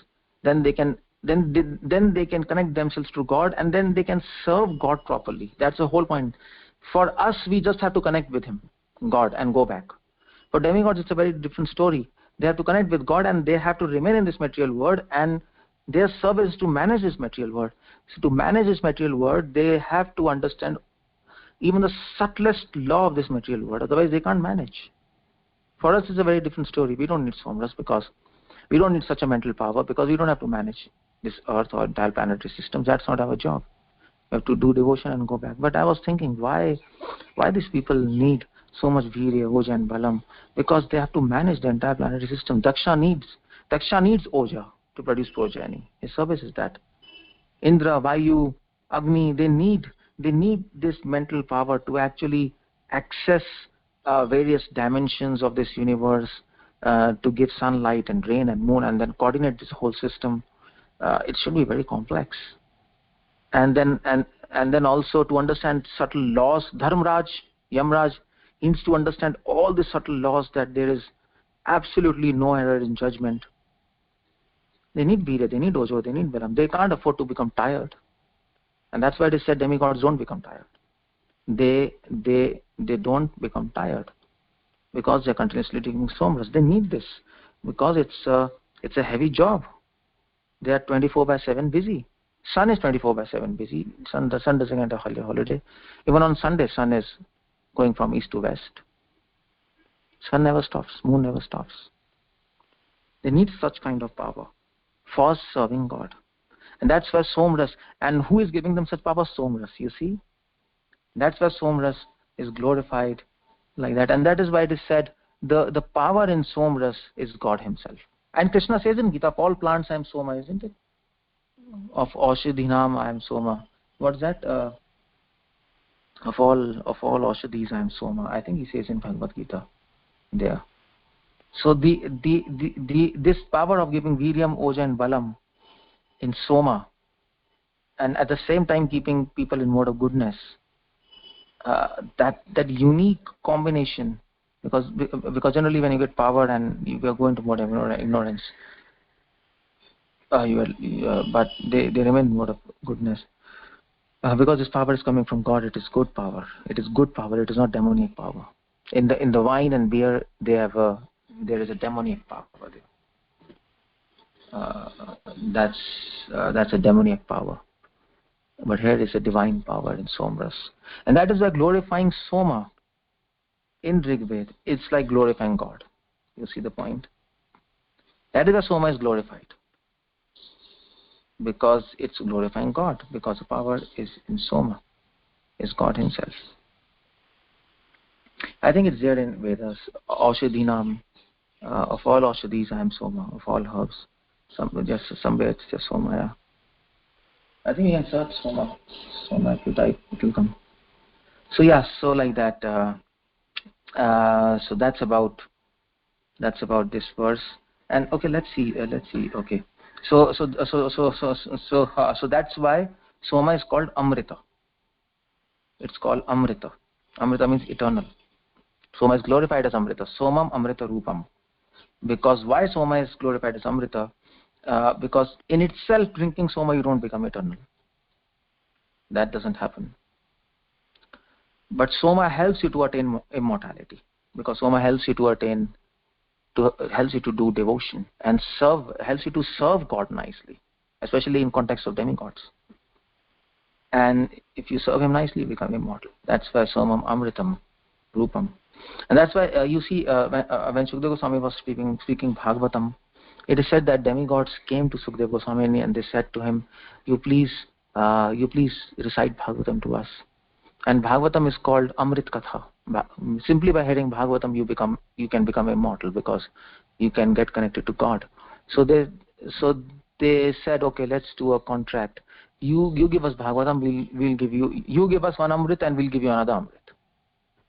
then they can connect themselves to God, and then they can serve God properly. That's the whole point. For us, we just have to connect with Him, God, and go back. For demigods, it's a very different story. They have to connect with God, and they have to remain in this material world, and their service is to manage this material world. So to manage this material world, they have to understand even the subtlest law of this material world. Otherwise, they can't manage. For us, it's a very different story. We don't need somras because we don't need such a mental power, because we don't have to manage this earth or entire planetary systems. That's not our job. We have to do devotion and go back. But I was thinking, why these people need so much Virya, Oja and Balam? Because they have to manage the entire planetary system. Daksha needs Oja to produce progeny. His service is that. Indra, Vayu, Agni, they need this mental power to actually access various dimensions of this universe, to give sunlight and rain and moon, and then coordinate this whole system. It should be very complex. And then also to understand subtle laws. Dharmraj, Yamraj, needs to understand all the subtle laws, that there is absolutely no error in judgment. They need Virya, they need Ojo, they need Balam. They can't afford to become tired. And that's why it is said demigods don't become tired. They don't become tired because they're continuously taking somras. They need this because it's a heavy job. They are 24/7 busy. Sun is 24/7 busy. The sun doesn't get a holiday. Even on Sunday, sun is going from east to west. Sun never stops. Moon never stops. They need such kind of power for serving God. And that's where somras. And who is giving them such power? Somras. You see? That's where somras is glorified like that. And that is why it is said the power in somras is God Himself. And Krishna says in Gita, of all plants I am Soma, isn't it? Of Aushadhinam I am Soma. What's that? Of all Aushadhis I am Soma. I think he says in Bhagavad Gita there. So this power of giving Viryam, Oja and Balam in Soma, and at the same time keeping people in mode of goodness, that unique combination, because generally when you get power and you are going to mode of ignorance, but they remain in mode of goodness, because this power is coming from God. It is good power. It is good power. It is not demoniac power. In the wine and beer, there is a demoniac power there. That's a demoniac power. But here is a divine power in somras. And that is why glorifying Soma in Rigved, it's like glorifying God. You see the point? That is why Soma is glorified. Because it's glorifying God. Because the power is in Soma. Is God Himself. I think it's there in Vedas. Aushadhinam, of all Aushadhis I am Soma. Of all herbs. Somewhere it's just Soma, yeah. I think you can search Soma. Soma, if you type, it will come. So yeah, so like that. So that's about this verse. And okay, let's see. Okay. So that's why Soma is called Amrita. It's called Amrita. Amrita means eternal. Soma is glorified as Amrita. Somam Amrita Rupam. Because why Soma is glorified as Amrita? Because in itself, drinking Soma, you don't become eternal. That doesn't happen. But Soma helps you to attain immortality. Because Soma helps you to attain helps you to do devotion and helps you to serve God nicely, especially in context of demigods. And if you serve him nicely, you become immortal. That's why Somam Amritam Rupam. And that's why you see when Sukadeva Goswami was speaking Bhagavatam, it is said that demigods came to Sukadeva Goswami and they said to him, you please recite Bhagavatam to us. And Bhagavatam is called Amrit Katha. Simply by hearing Bhagavatam, you can become immortal because you can get connected to God. So they said, okay, let's do a contract. You give us Bhagavatam, we'll give you give us one Amrit and we'll give you another Amrit.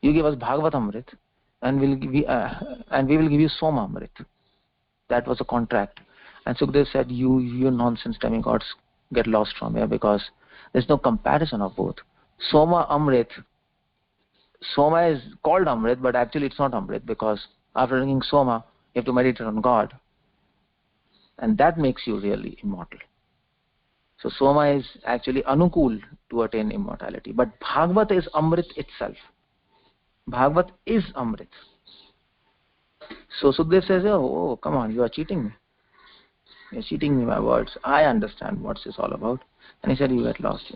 You give us Bhagavatam Amrit and we will give you Soma Amrit. That was a contract. And Sukadeva said, you nonsense demigods, get lost from here, because there's no comparison of both. Soma Amrit, Soma is called Amrit, but actually it's not Amrit, because after drinking Soma, you have to meditate on God. And that makes you really immortal. So Soma is actually Anukul to attain immortality. But Bhagavat is Amrit itself. Bhagavat is Amrit. So Sukadeva says, oh, come on, you are cheating me. You are cheating me my words. I understand what this is all about. And he said, you get lost,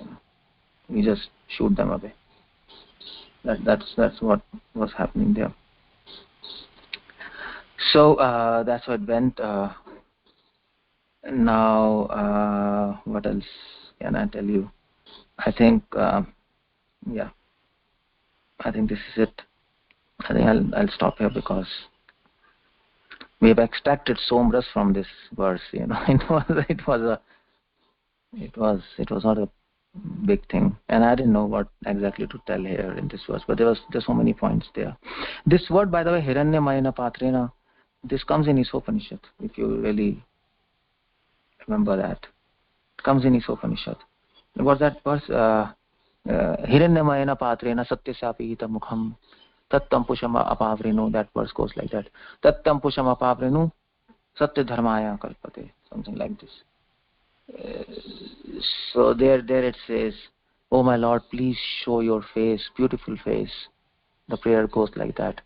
You just shoot them away. That's what was happening there. So that's what went. Now, what else can I tell you? I think, I think this is it. I think I'll stop here because we have extracted so much from this verse. It was not a big thing, and I didn't know what exactly to tell here in this verse, but there's so many points there. This word, by the way, Hiranyamayana Patrena, this comes in Isopanishad, if you really remember that. It comes in Isopanishad. What's that verse? Hiranyamayana Patrena Satyasyapi Hita Mukham Tattam Pushama Apavrinu. That verse goes like that. Tattam Pushama Apavrinu Satya Dharmaya Kalpate. Something like this. So there it says, oh my Lord, please show your face, beautiful face. The prayer goes like that,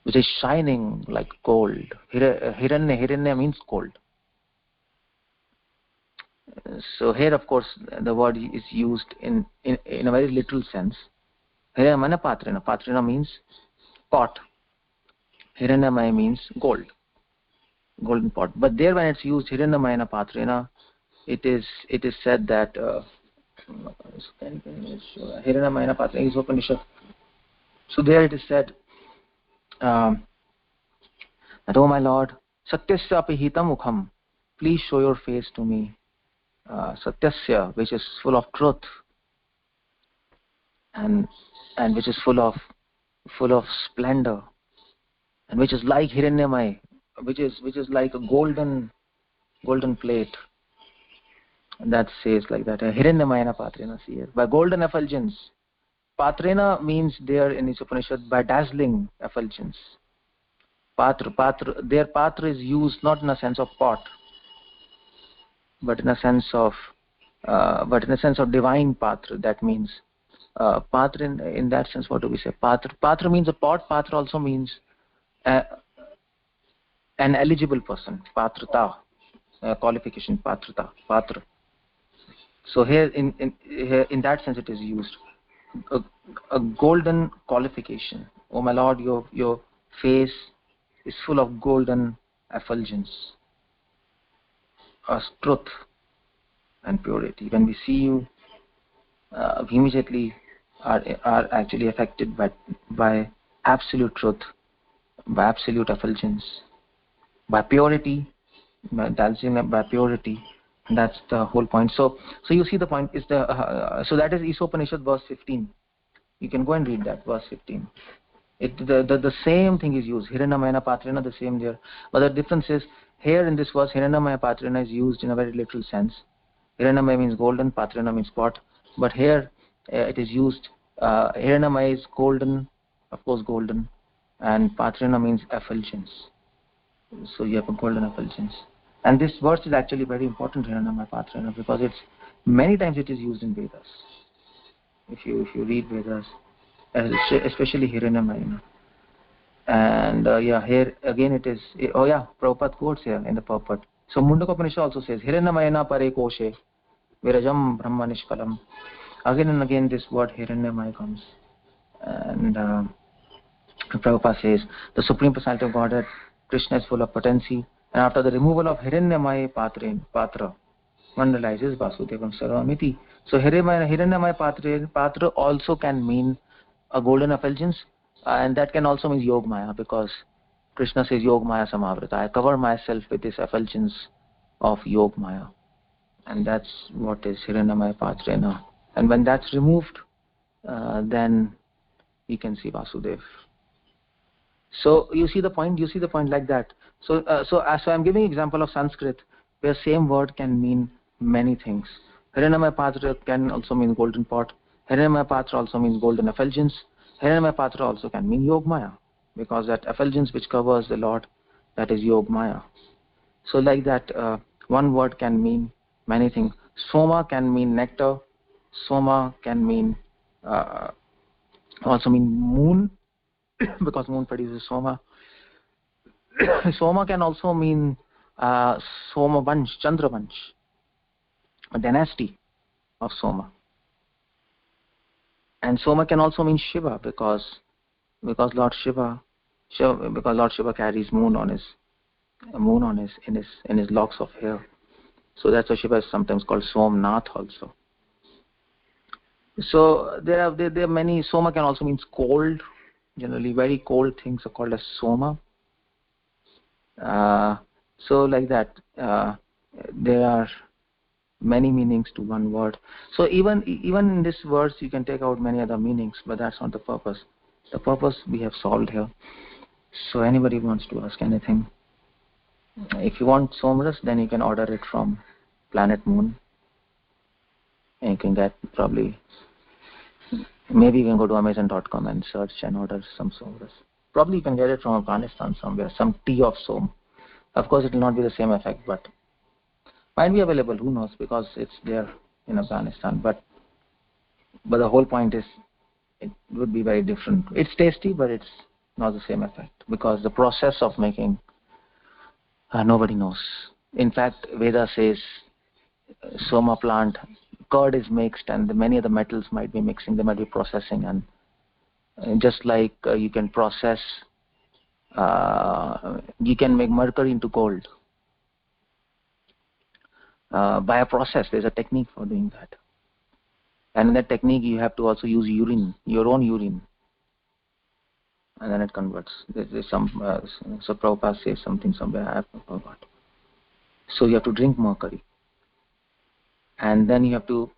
which is shining like gold. Hiranya means gold. So here, of course, the word is used in a very literal sense. Hiranyamaya Patrena. Patrena means pot. Hiranyamaya means gold, golden pot. But there, when it's used Hiranyamayana Patrena, it is said that Hiranyamayana Patrena is Upanishad. So there it is said that, oh my Lord, Satyasya Apihita Mukham, please show your face to me. Satyasya, which is full of truth, and which is full of splendor, and which is like Hiranyamaya, which is like a golden plate. And that says like that. Hiranyamayana Patrena here. By golden effulgence. Patrena means there in this Upanishad by dazzling effulgence. Their patra is used not in a sense of pot, but in a sense of divine patra. That means patra in that sense. What do we say? Patra means a pot. Patra also means an eligible person. Patrata, qualification. Patrata, patra. So here in that sense it is used. A golden qualification. Oh my Lord, your face is full of golden effulgence, truth and purity. When we see you, we immediately are actually affected by absolute truth, by absolute effulgence, by purity, by purity. And that's the whole point. So you see the point is so that is Isopanishad verse 15. You can go and read that verse 15. The same thing is used. Hiranyamayana Patrena, the same there. But the difference is here in this verse, Hiranyamayana Patrena is used in a very literal sense. Hiranyamaya means golden, Patrena means pot. But here it is used. Hiranyamaya is golden, of course golden, and Patrena means effulgence. So you have a golden effulgence. And this verse is actually very important, Hiranyamaya Patrena, because it's many times it is used in Vedas. If you read Vedas, especially Hiranyamayana. And yeah, here again it is, oh yeah, Prabhupada quotes here in the purport. So Mundaka Upanishad also says, Hiranyamayana pare koshe virajam brahma nishkalam. Again and again this word Hiranyamaya comes. And Prabhupada says, the Supreme Personality of Godhead, Krishna is full of potency, and after the removal of Hiranyamaya patra, one realizes Vasudevam Sarvamiti. So Hiranyamaya patra also can mean a golden effulgence, and that can also mean Yogmaya, because Krishna says Yogmaya Samavrita. I cover myself with this effulgence of Yogmaya, and that's what is Hiranyamaya patra now. And when that's removed, then you can see Vasudev. So you see the point like that. So I'm giving example of Sanskrit, where same word can mean many things. Hiranyamaya patra can also mean golden pot. Hiranyamaya patra also means golden effulgence. Hiranyamaya patra also can mean Yogmaya, because that effulgence which covers the Lord, that is Yogmaya. So like that, one word can mean many things. Soma can mean nectar. Soma can mean also mean moon, because moon produces Soma. Soma can also mean Soma Vansh, Chandra Vansh, a dynasty of Soma. And Soma can also mean Shiva, because Lord Shiva carries moon on his in his locks of hair. So that's why Shiva is sometimes called Somnath also. So there are many. Soma can also mean cold. Generally, very cold things are called as Soma. So like that, there are many meanings to one word. So even in this verse, you can take out many other meanings, but that's not the purpose. The purpose we have solved here. So anybody wants to ask anything? If you want Somras, then you can order it from Planet Moon, and you can get probably. Maybe you can go to Amazon.com and search and order some Somras. Probably you can get it from Afghanistan somewhere, some tea of Som. Of course, it will not be the same effect, but might be available. Who knows? Because it's there in Afghanistan. But the whole point is, it would be very different. It's tasty, but it's not the same effect, because the process of making, nobody knows. In fact, Veda says Soma plant, curd is mixed, and many of the metals might be mixing. They might be processing, and just like you can process, you can make mercury into gold by a process. There's a technique for doing that, and in that technique you have to also use urine, your own urine, and then it converts. There's some so Prabhupada says something somewhere, I forgot. So you have to drink mercury, and then you have to,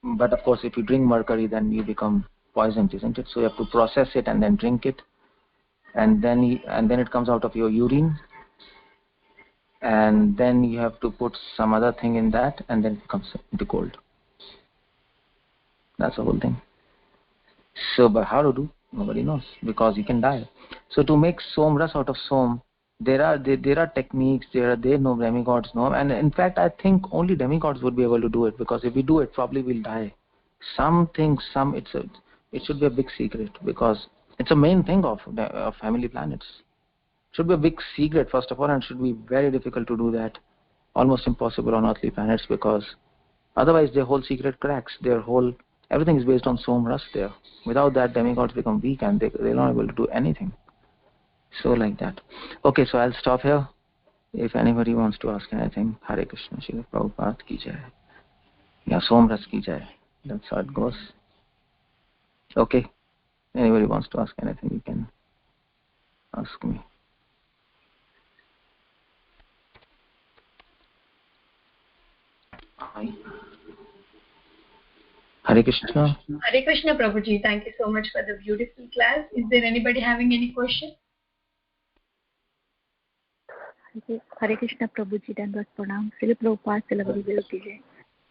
but of course if you drink mercury, then you become poisoned, isn't it? So you have to process it and then drink it, and then it comes out of your urine, and then you have to put some other thing in that, and then it comes into gold. That's the whole thing. So but how to do, nobody knows, because you can die. So to make Somras out of Som, there are techniques, they know, demigods know, and in fact I think only demigods would be able to do it, because if we do it, probably we'll die. It should be a big secret, because it's a main thing of family planets. It should be a big secret first of all, and it should be very difficult to do that, almost impossible on earthly planets, because otherwise their whole secret cracks. Everything is based on Somras there. Without that, demigods become weak and they're not able to do anything. So like that. Okay, so I'll stop here. If anybody wants to ask anything, Hare Krishna, Srila Prabhupada ki jai. Yeah, Somras ki jai. That's how it goes. Okay. Anybody wants to ask anything, you can ask me. Hi. Hare Krishna. Hare Krishna, Prabhuji. Thank you so much for the beautiful class. Is there anybody having any question? Hare Krishna, Prabhuji. Dandavad Pranam. Srila Prabhupada, Srila Gurudev ki jai.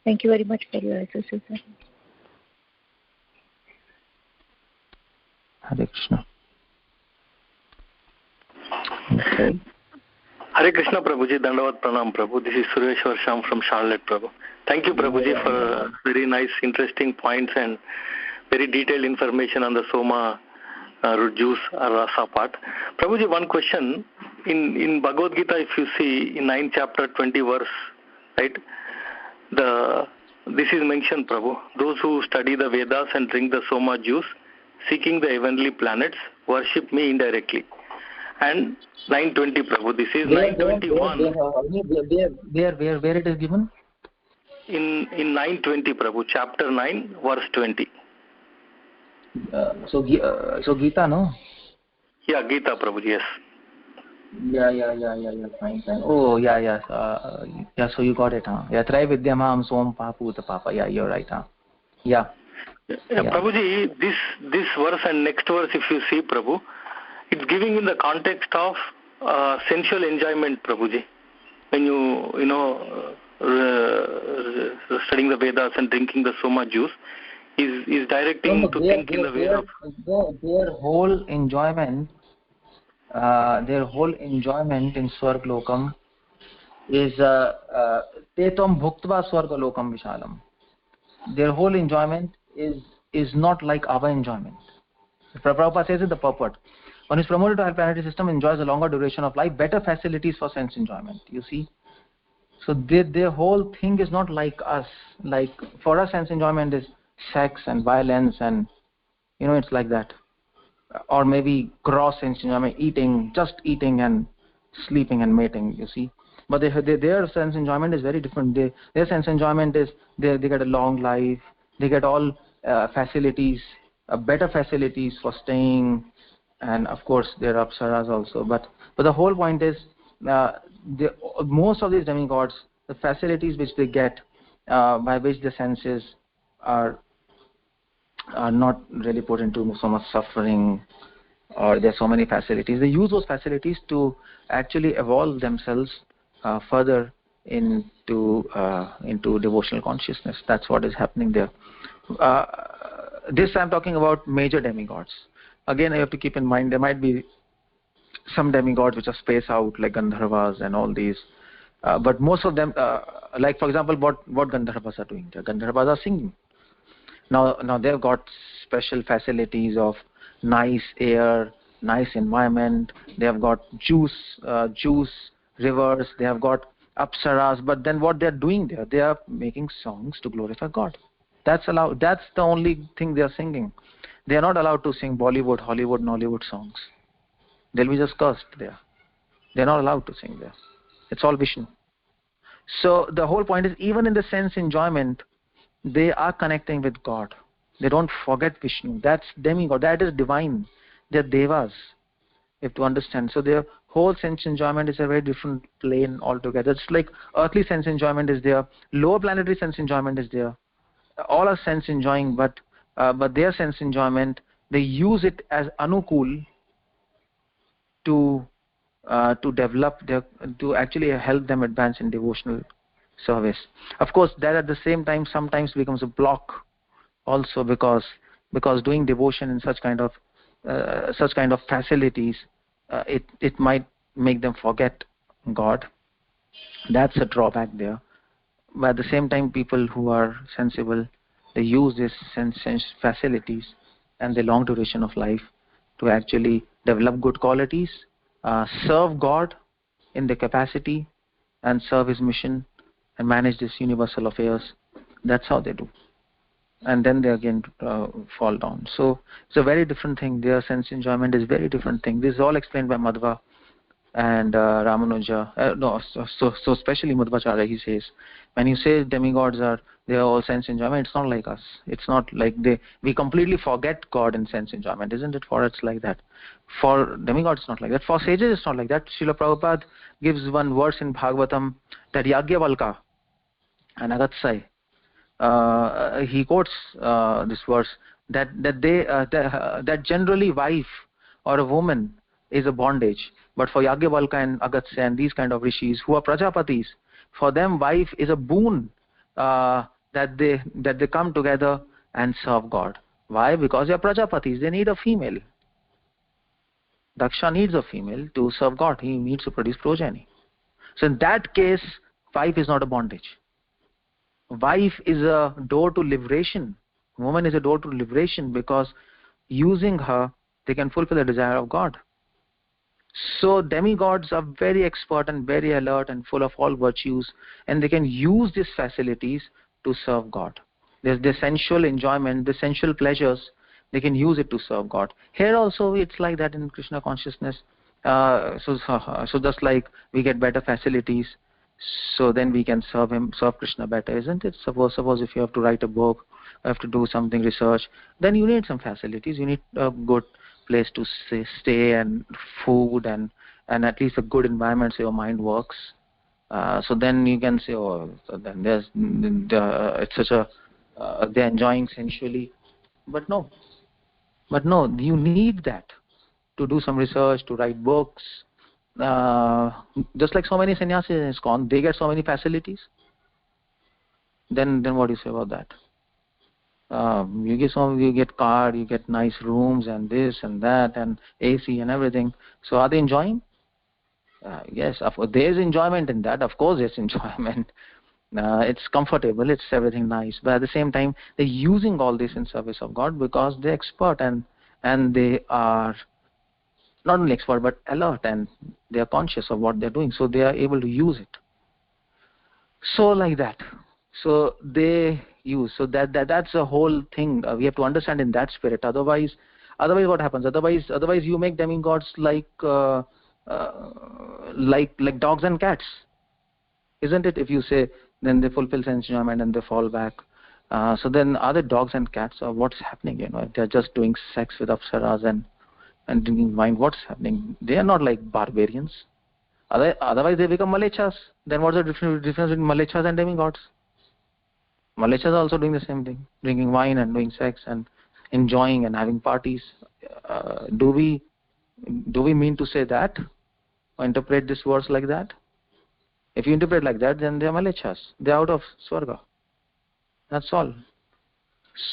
Thank you very much for your assistance. Hare Krishna. Okay. Hare Krishna, Prabhuji. Dandavad Pranam, Prabhu. This is Sureshwar Sham from Charlotte, Prabhu. Thank you, Prabhuji, for very nice, interesting points and very detailed information on the Soma juice or rasa part. Prabhuji, one question. In Bhagavad Gita, if you see in 9th chapter 20 verse, right, this is mentioned, Prabhu. Those who study the Vedas and drink the Soma juice, seeking the heavenly planets, worship me indirectly. And 920, Prabhu. This is 921. Where it is given? In 920, Prabhu. Chapter 9, verse 20. So Gita, no? Yeah, Gita, Prabhu. Yes. Yeah. Fine. Oh, yeah. So you got it, huh? Yeah, Trai Vidyamam Som Paputa Papa. Yeah, you're right, huh? Yeah. Prabhuji, this verse and next verse, if you see, Prabhu, it's giving in the context of sensual enjoyment, Prabhuji. When studying the Vedas and drinking the Soma juice, is directing to think in the way of their whole enjoyment. Their whole enjoyment in Swargalokam is Tetam Bhuktva Swargalokam Vishalam. Their whole enjoyment is not like our enjoyment. Prabhupada says in the purport, one is promoted to higher planetary system, enjoys a longer duration of life, better facilities for sense enjoyment. You see? So their whole thing is not like us. Like for us, sense enjoyment is sex and violence and, it's like that. Or maybe gross sense enjoyment, just eating and sleeping and mating, you see. But their sense enjoyment is very different. Their sense enjoyment is they get a long life, they get all facilities, better facilities for staying, and of course there are apsaras also. But the whole point is, most of these demigods, the facilities which they get, by which the senses are not really put into so much suffering, or there are so many facilities. They use those facilities to actually evolve themselves further into devotional consciousness. That's what is happening there. This I'm talking about major demigods. Again, I have to keep in mind there might be some demigods which are spaced out, like Gandharvas and all these. But most of them, like for example, what Gandharvas are doing? Gandharvas are singing. Now they've got special facilities of nice air, nice environment. They have got juice rivers. They have got apsaras. But then what they're doing there? They are making songs to glorify God. That's allowed. That's the only thing they are singing. They are not allowed to sing Bollywood, Hollywood, Nollywood songs. They'll be just cursed there. They're not allowed to sing there. It's all Vishnu. So the whole point is, even in the sense enjoyment, they are connecting with God. They don't forget Vishnu. That's demigod. That is divine. They're devas, you have to understand. So their whole sense enjoyment is a very different plane altogether. It's like earthly sense enjoyment is there, lower planetary sense enjoyment is there. All are sense enjoying, but their sense enjoyment, they use it as anukul to develop to actually help them advance in devotional service. Of course, that at the same time sometimes becomes a block also, because doing devotion in such kind of facilities, it might make them forget God. That's a drawback there. But at the same time, people who are sensible, they use this sense facilities and the long duration of life to actually develop good qualities, serve God in the capacity, and serve His mission and manage this universal affairs. That's how they do. And then they again fall down. So it's a very different thing. Their sense enjoyment is very different thing. This is all explained by Madhva and Ramanuja. So especially Madhvacharya, he says, when you say demigods they are all sense enjoyment, it's not like us. It's not like we completely forget God in sense enjoyment, isn't it? For us, like that. For demigods, it's not like that. For sages, it's not like that. Srila Prabhupada gives one verse in Bhagavatam that Yajnavalkya and Agatsai, he quotes this verse that generally wife or a woman is a bondage, but for Yajnavalkya and Agatsai and these kind of rishis who are Prajapatis, for them wife is a boon, that they come together and serve God. Why? Because they are Prajapatis. They need a female. Daksha needs a female to serve God. He needs to produce progeny. So in that case, wife is not a bondage. Wife is a door to liberation. Woman is a door to liberation, because using her they can fulfill the desire of God. So demigods are very expert and very alert and full of all virtues, and they can use these facilities to serve God. There's the sensual enjoyment, the sensual pleasures, they can use it to serve God. Here also it's like that in Krishna consciousness. So just like we get better facilities, so then we can serve Krishna better, isn't it? Suppose if you have to write a book, you have to do something research, then you need some facilities. You need a good place to stay and food and at least a good environment so your mind works. So then you can say, oh, so then it's such a they're enjoying sensually, but no, you need that to do some research, to write books. Just like so many sannyasis in ISKCON, they get so many facilities. Then what do you say about that? You get car, you get nice rooms and this and that and AC and everything. So are they enjoying? Yes, there's enjoyment in that. Of course, there's enjoyment. It's comfortable, it's everything nice. But at the same time, they're using all this in service of God because they're expert and they are not only expert but alert, and they are conscious of what they're doing. So they are able to use it. So like that. So they use. So that's the whole thing. We have to understand in that spirit. Otherwise what happens? Otherwise you make demigods like dogs and cats, isn't it? If you say then they fulfill sense enjoyment and they fall back. So then are they dogs and cats, or what's happening? If they're just doing sex with apsaras and drinking wine, what's happening? They are not like barbarians. Otherwise they become malechas. Then what's the difference between malechas and demigods? Malechas are also doing the same thing, drinking wine and doing sex and enjoying and having parties. Do we mean to say that, or interpret this verse like that? If you interpret like that, then they are malechas. They are out of Swarga. That's all.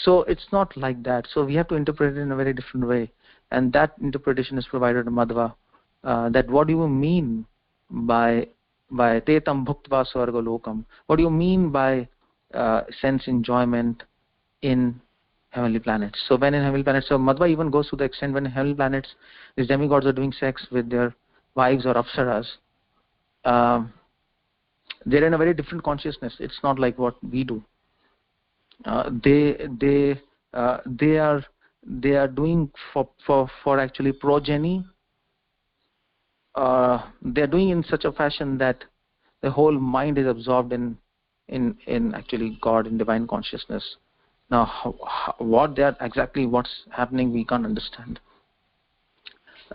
So it's not like that. So we have to interpret it in a very different way. And that interpretation is provided in Madhva. That what do you mean by tetam bhuktva swarga lokam? What do you mean by sense enjoyment in heavenly planets? So when in heavenly planets, so Madhva even goes to the extent when in heavenly planets these demigods are doing sex with their wives or apsaras, they're in a very different consciousness. It's not like what we do. They are doing for actually progeny. They are doing in such a fashion that the whole mind is absorbed in actually God, in divine consciousness. Now, what's happening, we can't understand.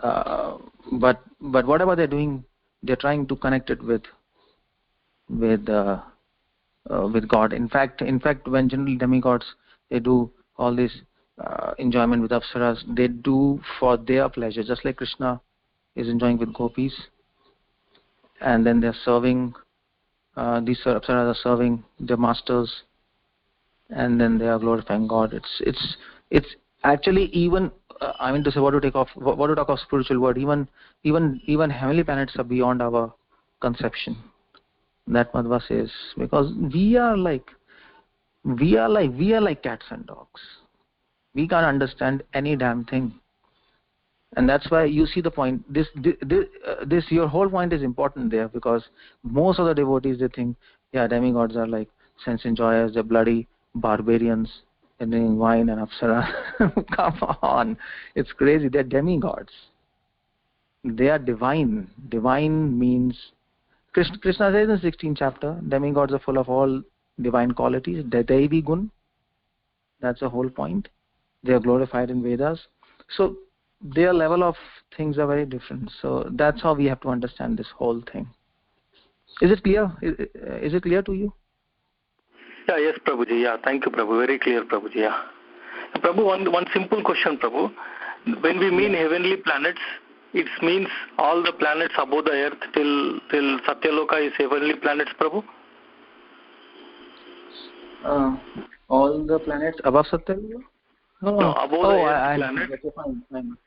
But whatever they're doing, they're trying to connect it with God. In fact, when generally demigods, they do all this enjoyment with apsaras, they do for their pleasure, just like Krishna is enjoying with gopis, and then they're serving. These apsaras are serving their masters, and then they are glorifying God. It's actually even I mean to say, what to talk of spiritual world. Even heavenly planets are beyond our conception. That Madhva says, because we are like cats and dogs. We can't understand any damn thing, and that's why you see the point. This your whole point is important there, because most of the devotees, they think, yeah, demigods are like sense enjoyers, they're bloody barbarians, they're drinking wine and apsara. Come on, it's crazy. They're demigods. They are divine. Divine means Krishna says in 16th chapter, demigods are full of all divine qualities. Devi gun. That's the whole point. They are glorified in Vedas. So their level of things are very different. So that's how we have to understand this whole thing. Is it clear? Is it clear to you? Yeah, yes, Prabhuji. Yeah, thank you, Prabhu. Very clear, Prabhuji. Yeah. Prabhu, one simple question, Prabhu. When we mean heavenly planets, it means all the planets above the earth till Satyaloka is heavenly planets, Prabhu? All the planets above Satyaloka? No, above the earth planet.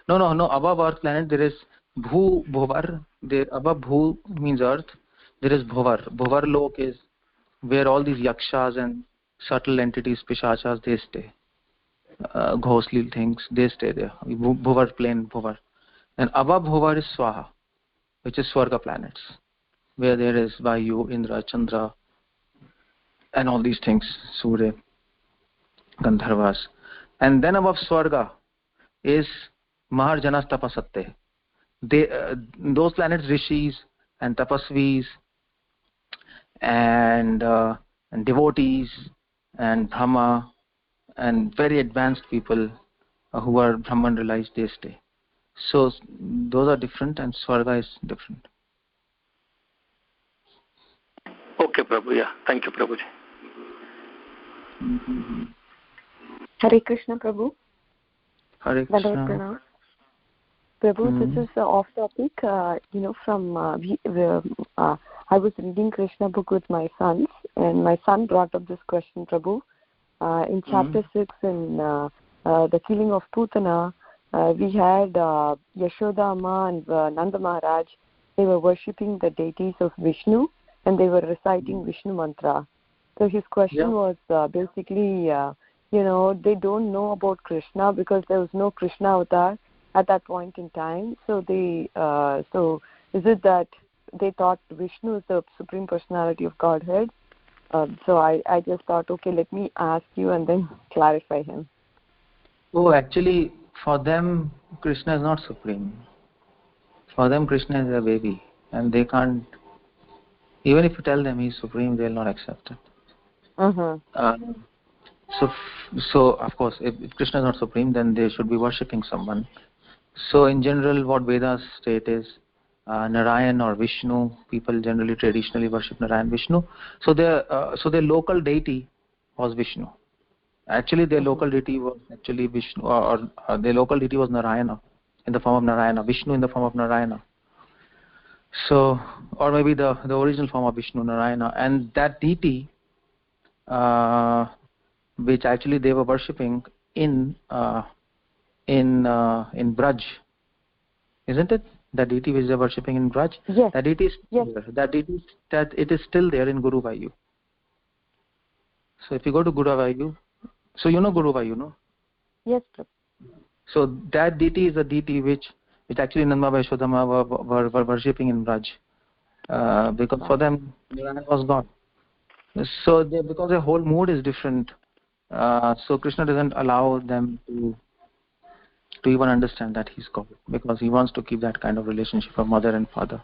No. Above earth planet there is Bhuvar. There above Bhu means earth. There is Bhuvar. Bhuvar Lok is where all these yakshas and subtle entities, pishachas, they stay. ghostly things, they stay there. Bhuvar, plain Bhuvar. And above Bhuvar is Swaha, which is Swarga planets, where there is Vayu, Indra, Chandra, and all these things, Surya, Gandharvas. And then above Swarga is Maharjanas Tapasatte. Those planets, Rishis and Tapasvis and devotees and Brahma and very advanced people who are Brahman realized, they stay. So those are different, and Swarga is different. Okay, Prabhu. Yeah, thank you, Prabhuji. Hare Krishna, Prabhu. Hare Krishna. Prabhu, this is off topic. From I was reading Krishna book with my sons, and my son brought up this question, Prabhu. In chapter 6, in the killing of Putana, we had Yashoda Amma and Nanda Maharaj. They were worshipping the deities of Vishnu, and they were reciting Vishnu mantra. So his question was basically, they don't know about Krishna because there was no Krishna avatar at that point in time. So so is it that they thought Vishnu is the Supreme Personality of Godhead? So I just thought, okay, let me ask you and then clarify him. Oh, actually, for them, Krishna is not supreme. For them, Krishna is a baby, and they can't. Even if you tell them he's supreme, they'll not accept it. So of course, if Krishna is not supreme, then they should be worshipping someone. So in general, what Vedas state is Narayan or Vishnu. People generally traditionally worship Narayan, Vishnu. So their local deity was Vishnu. Actually, their local deity was actually Vishnu, or their local deity was Narayana, in the form of Narayana. Vishnu in the form of Narayana. So, or maybe the original form of Vishnu, Narayana, and that deity, which actually they were worshipping in Braj, isn't it? That deity which they were worshipping in Braj. Yes. That deity is that it is still there in Guru Vayu. So if you go to Guru Vayu, so you know Guru Vayu, no? Yes, sir. So that deity is a deity which actually Nanda Yashodama were worshipping in Braj, because for them Narayan was God. So because their whole mood is different, so Krishna doesn't allow them to even understand that he's God, because he wants to keep that kind of relationship of mother and father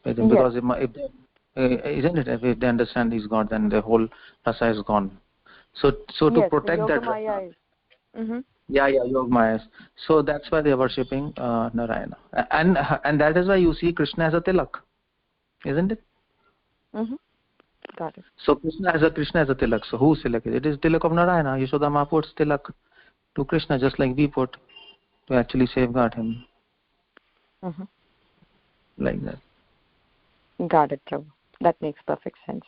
with him. Because isn't it, if they understand he's God, then the whole rasa is gone. So to protect that rasa, Yogamaya. So that's why they are worshipping Narayana, and that is why you see Krishna as a tilak, isn't it? Got it. So Krishna as a tilak. So whose tilak is it? It is tilak of Narayana. Yashoda Ma puts tilak to Krishna, just like we put, to actually safeguard him. Like that. Got it, Prabhu. That makes perfect sense.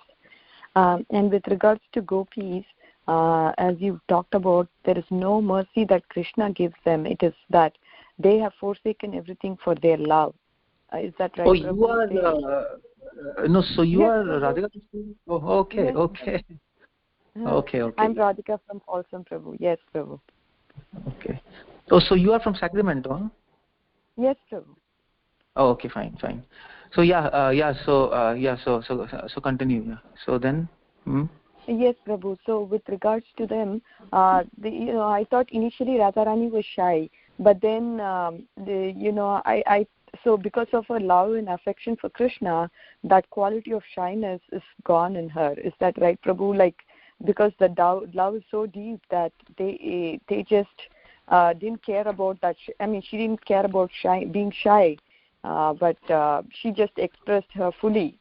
And with regards to gopis, as you talked about, there is no mercy that Krishna gives them. It is that they have forsaken everything for their love. Is that right? Oh, you are no. So you are Radhika. Oh, okay, yes, okay. Okay. I'm Radhika from Folsom, Prabhu. Yes, Prabhu. Okay. Oh, so you are from Sacramento, huh? Yes, Prabhu. Oh, okay, fine. So so continue. Yeah. So then. Yes, Prabhu. So with regards to them, I thought initially Radharani was shy, but then so because of her love and affection for Krishna, that quality of shyness is gone in her. Is that right, Prabhu? Like, because the love is so deep that they just didn't care about that. She didn't care about being shy, but she just expressed her fully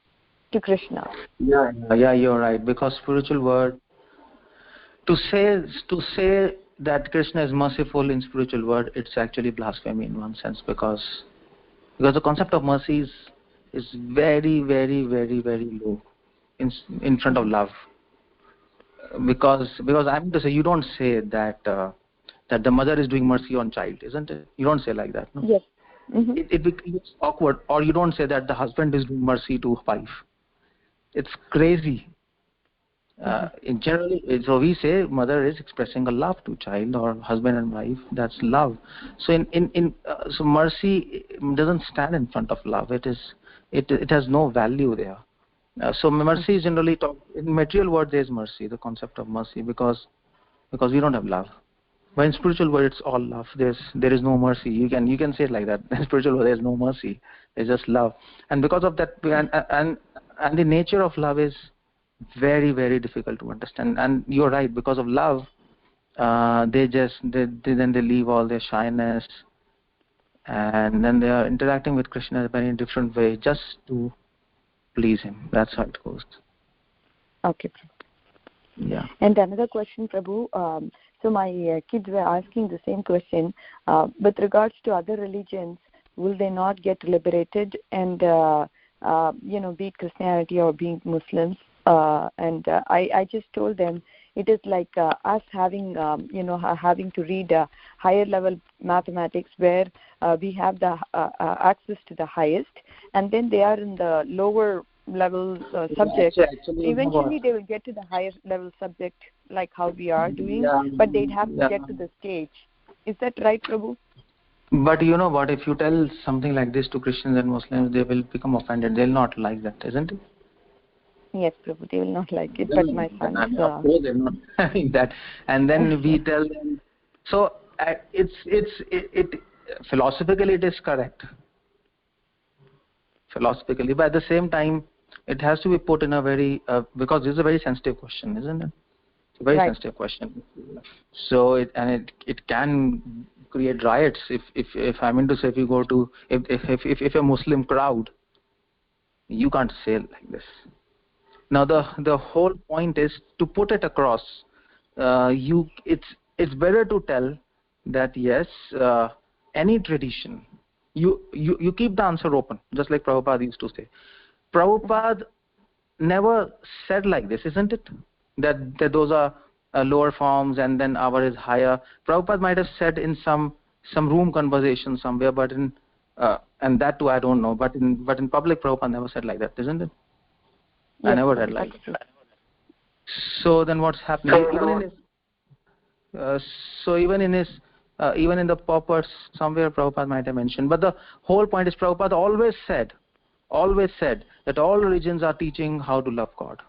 to Krishna. Yeah, you're right. Because spiritual word, to say that Krishna is merciful in spiritual word, it's actually blasphemy in one sense, because the concept of mercy is very, very, very, very low in front of love. Because I'm to say, you don't say that the mother is doing mercy on child, isn't it? You don't say like that, no? Yes. It becomes awkward. Or you don't say that the husband is doing mercy to wife. It's crazy. In generally, so we say mother is expressing a love to child, or husband and wife. That's love. So so mercy doesn't stand in front of love. It has no value there. So mercy is generally taught in material world. There is mercy, the concept of mercy, because we don't have love. But in spiritual world, it's all love. There is no mercy. You can say it like that. In spiritual world, there is no mercy. There's just love. And because of that, and the nature of love is very, very difficult to understand. And you're right, because of love, they leave all their shyness, and then they are interacting with Krishna in a very different way just to please him. That's how it goes. Okay. Yeah. And another question, Prabhu. So my kids were asking the same question. With regards to other religions, will they not get liberated and be it Christianity or being Muslims? I just told them it is like us having to read higher level mathematics, where we have the access to the highest, and then they are in the lower level subject. Eventually they will get to the higher level subject, like how we are doing, but they'd have to get to the stage. Is that right, Prabhu? But you know what, if you tell something like this to Christians and Muslims, they will become offended. They'll not like that, isn't it? Yes, Prabhu, they will not like it, but my sons... Of course they're not having that. And then we tell them... So, philosophically it is correct. Philosophically. But at the same time, it has to be put in a very... because this is a very sensitive question, isn't it? It's a very sensitive question. So, it can create riots. If I mean to say, if you go to... If a Muslim crowd, you can't say like this. Now the whole point is to put it across. It's better to tell that yes, any tradition, you keep the answer open, just like Prabhupada used to say. Prabhupada never said like this, isn't it? That those are lower forms and then our is higher. Prabhupada might have said in some room conversation somewhere, but and that too I don't know. But in public, Prabhupada never said like that, isn't it? Yes, I never read like that. So then what's happening? Even in the paupers, somewhere Prabhupada might have mentioned. But the whole point is Prabhupada always said that all religions are teaching how to love God.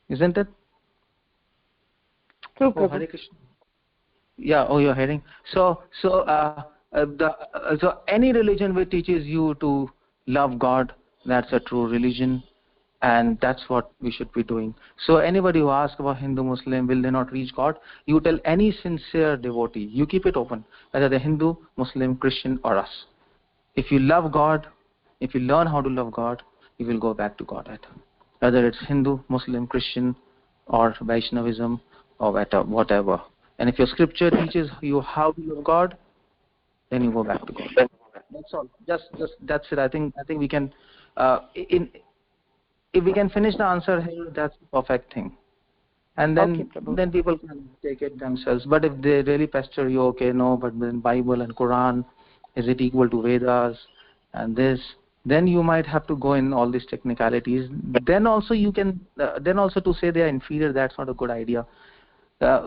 Isn't it? True, oh, Hare Krishna. Yeah, you're hearing. So any religion which teaches you to love God, that's a true religion, and that's what we should be doing. So anybody who asks about Hindu, Muslim, will they not reach God? You tell any sincere devotee, you keep it open, whether they're Hindu, Muslim, Christian or us. If you love God, if you learn how to love God, you will go back to Godhead. Whether it's Hindu, Muslim, Christian or Vaishnavism or whatever. And if your scripture teaches you how to love God, then you go back to God. That's all. Just that's it. I think we can. If we can finish the answer here, that's the perfect thing. And then people can take it themselves. But if they really pester you, okay, no, but then Bible and Quran, is it equal to Vedas and this? Then you might have to go in all these technicalities. Then also you can. Then also to say they are inferior, that's not a good idea.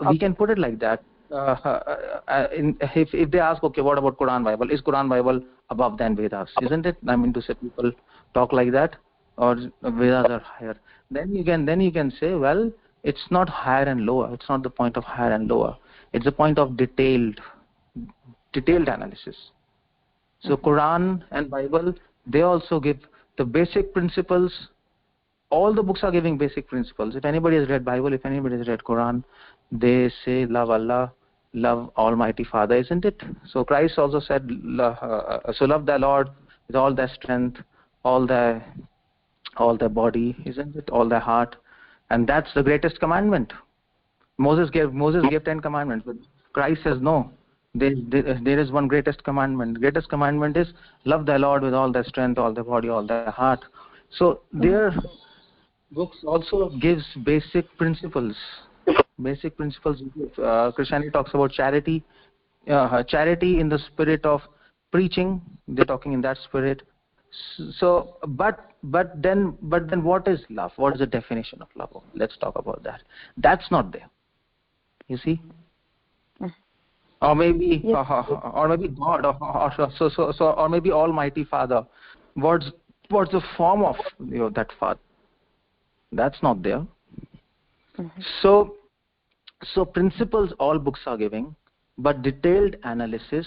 We can put it like that. If they ask, okay, what about Quran Bible? Is Quran Bible above than Vedas? Isn't it? I mean to say, people talk like that, or Vedas are higher. Then you can say, well, it's not higher and lower. It's not the point of higher and lower. It's the point of detailed analysis. So Quran and Bible, they also give the basic principles. All the books are giving basic principles. If anybody has read Bible, if anybody has read Quran, they say love Allah, love Almighty Father, isn't it? So Christ also said, so love thy Lord with all thy strength, all thy body, isn't it? All thy heart, and that's the greatest commandment. Moses gave 10 commandments, but Christ says no. There is one greatest commandment. Greatest commandment is love thy Lord with all thy strength, all thy body, all thy heart. So their books also gives basic principles. Christianity talks about charity. Charity in the spirit of preaching. They're talking in that spirit. So, but then what is love? What is the definition of love? Let's talk about that. That's not there. You see, or maybe, yes. or maybe God, or maybe Almighty Father. What's the form of that Father? That's not there. So principles all books are giving, but detailed analysis.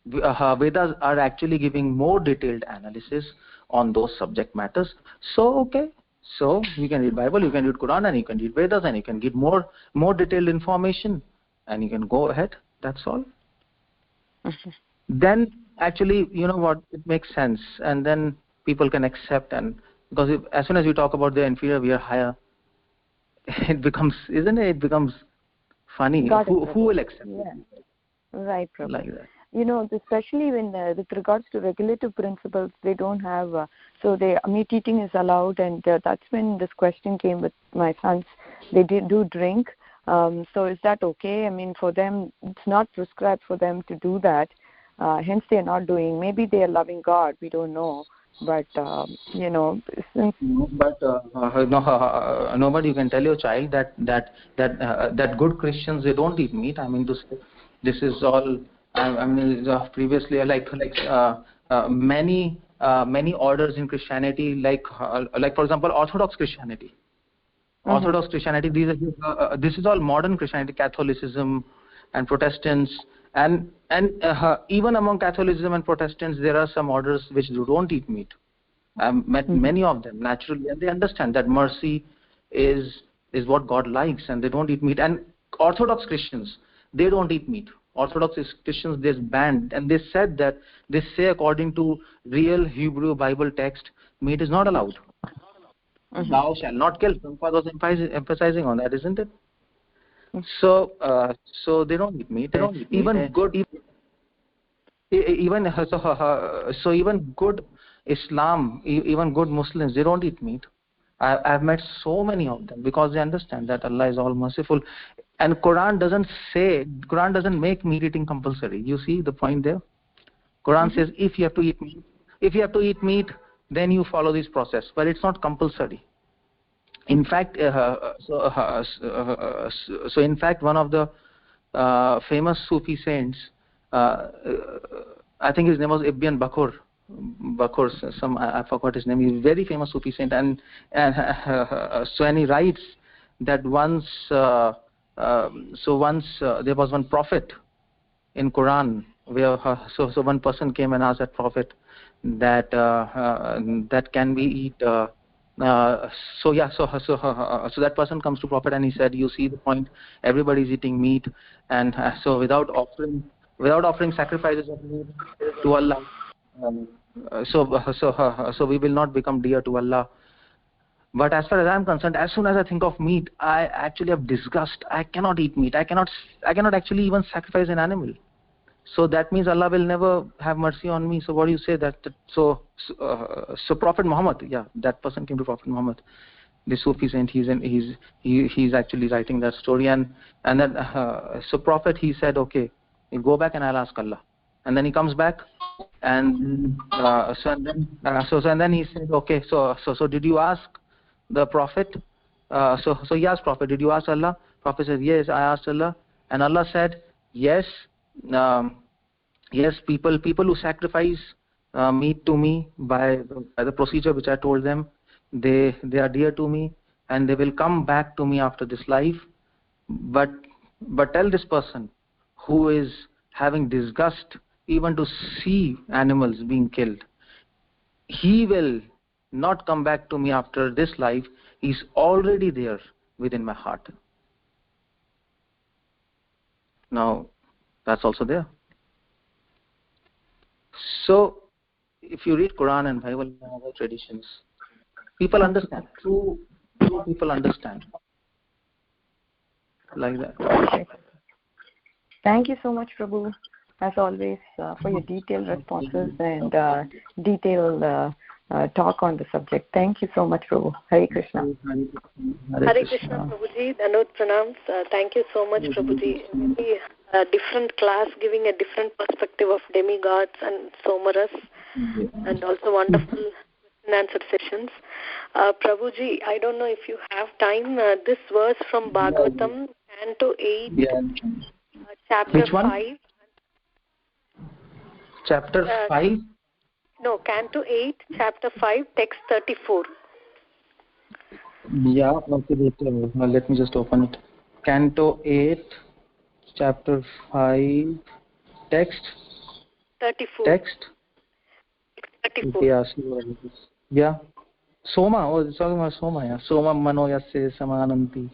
Vedas are actually giving more detailed analysis on those subject matters. So okay, so you can read Bible, you can read Quran, and you can read Vedas, and you can get more detailed information, and you can go ahead. That's all. Then actually, you know what, it makes sense, and then people can accept. And because as soon as we talk about the inferior, we are higher, it becomes, isn't it? It becomes funny. Who will accept it? Right, Prabhu. Like that. Especially when with regards to regulative principles, they don't have, so meat eating is allowed, and that's when this question came with my sons. They do drink, so is that okay? I mean, for them, it's not prescribed for them to do that, hence they are not doing. Maybe they are loving God, we don't know, but, since... But nobody, you can tell your child that good Christians, they don't eat meat. I mean, this is all... I mean, previously, many orders in Christianity, like for example, Orthodox Christianity. Orthodox Christianity. This is all modern Christianity, Catholicism, and Protestants, and even among Catholicism and Protestants, there are some orders which don't eat meat. I've met many of them naturally, and they understand that mercy is what God likes, and they don't eat meat. And Orthodox Christians, they don't eat meat. Orthodox Christians, they're banned, and they said that they say according to real Hebrew Bible text, meat is not allowed. Thou shalt not kill. Prabhupada was emphasizing on that, isn't it? So they don't eat meat. Even good Islam, even good Muslims, they don't eat meat. I've met so many of them, because they understand that Allah is all merciful. And Quran doesn't make meat eating compulsory. You see the point there? Quran says if you have to eat meat, then you follow this process, but it's not compulsory. In fact, in fact, one of the famous Sufi saints, I think his name was Ibn Bakur, I forgot his name. He's a very famous Sufi saint, and he writes that once there was one prophet in Quran where one person came and asked that prophet that can we eat. So that person comes to prophet and he said, you see the point, everybody's eating meat, and so without offering sacrifices of meat to Allah, so we will not become dear to Allah. But as far as I'm concerned, as soon as I think of meat, I actually have disgust. I cannot eat meat. I cannot actually even sacrifice an animal. So that means Allah will never have mercy on me. So what do you say that? So Prophet Muhammad, that person came to Prophet Muhammad, the Sufi saint. He's actually writing that story, and then so Prophet, he said, okay, you go back and I'll ask Allah. And then he comes back, and and then he said, okay, so did you ask the Prophet? So he asked Prophet, did you ask Allah? Prophet said, yes, I asked Allah. And Allah said, yes, people who sacrifice meat to me by the procedure which I told them, they are dear to me, and they will come back to me after this life. But tell this person who is having disgust even to see animals being killed, he will not come back to me after this life. He's already there within my heart. Now, that's also there. So, if you read Quran and Bible and other traditions, people understand. True people understand. Like that. Okay. Thank you so much, Prabhu, as always, for your detailed responses and detailed talk on the subject. Thank you so much, Prabhu. Hare Krishna. Hare Krishna, Prabhuji. Dhanot pranams. Thank you so much, Prabhuji. Maybe a different class, giving a different perspective of demigods and somaras. and also wonderful question and answer sessions. Prabhuji, I don't know if you have time. This verse from Bhagavatam, Canto 8, Chapter Which one? 5. Chapter 5? No, Canto 8, Chapter 5, Text 34. Yeah, okay, let me just open it. Canto 8, Chapter 5, Text 34. Text 34. Yeah. Soma. Oh, it's talking about Soma. Yeah. Soma mano yasse samananti.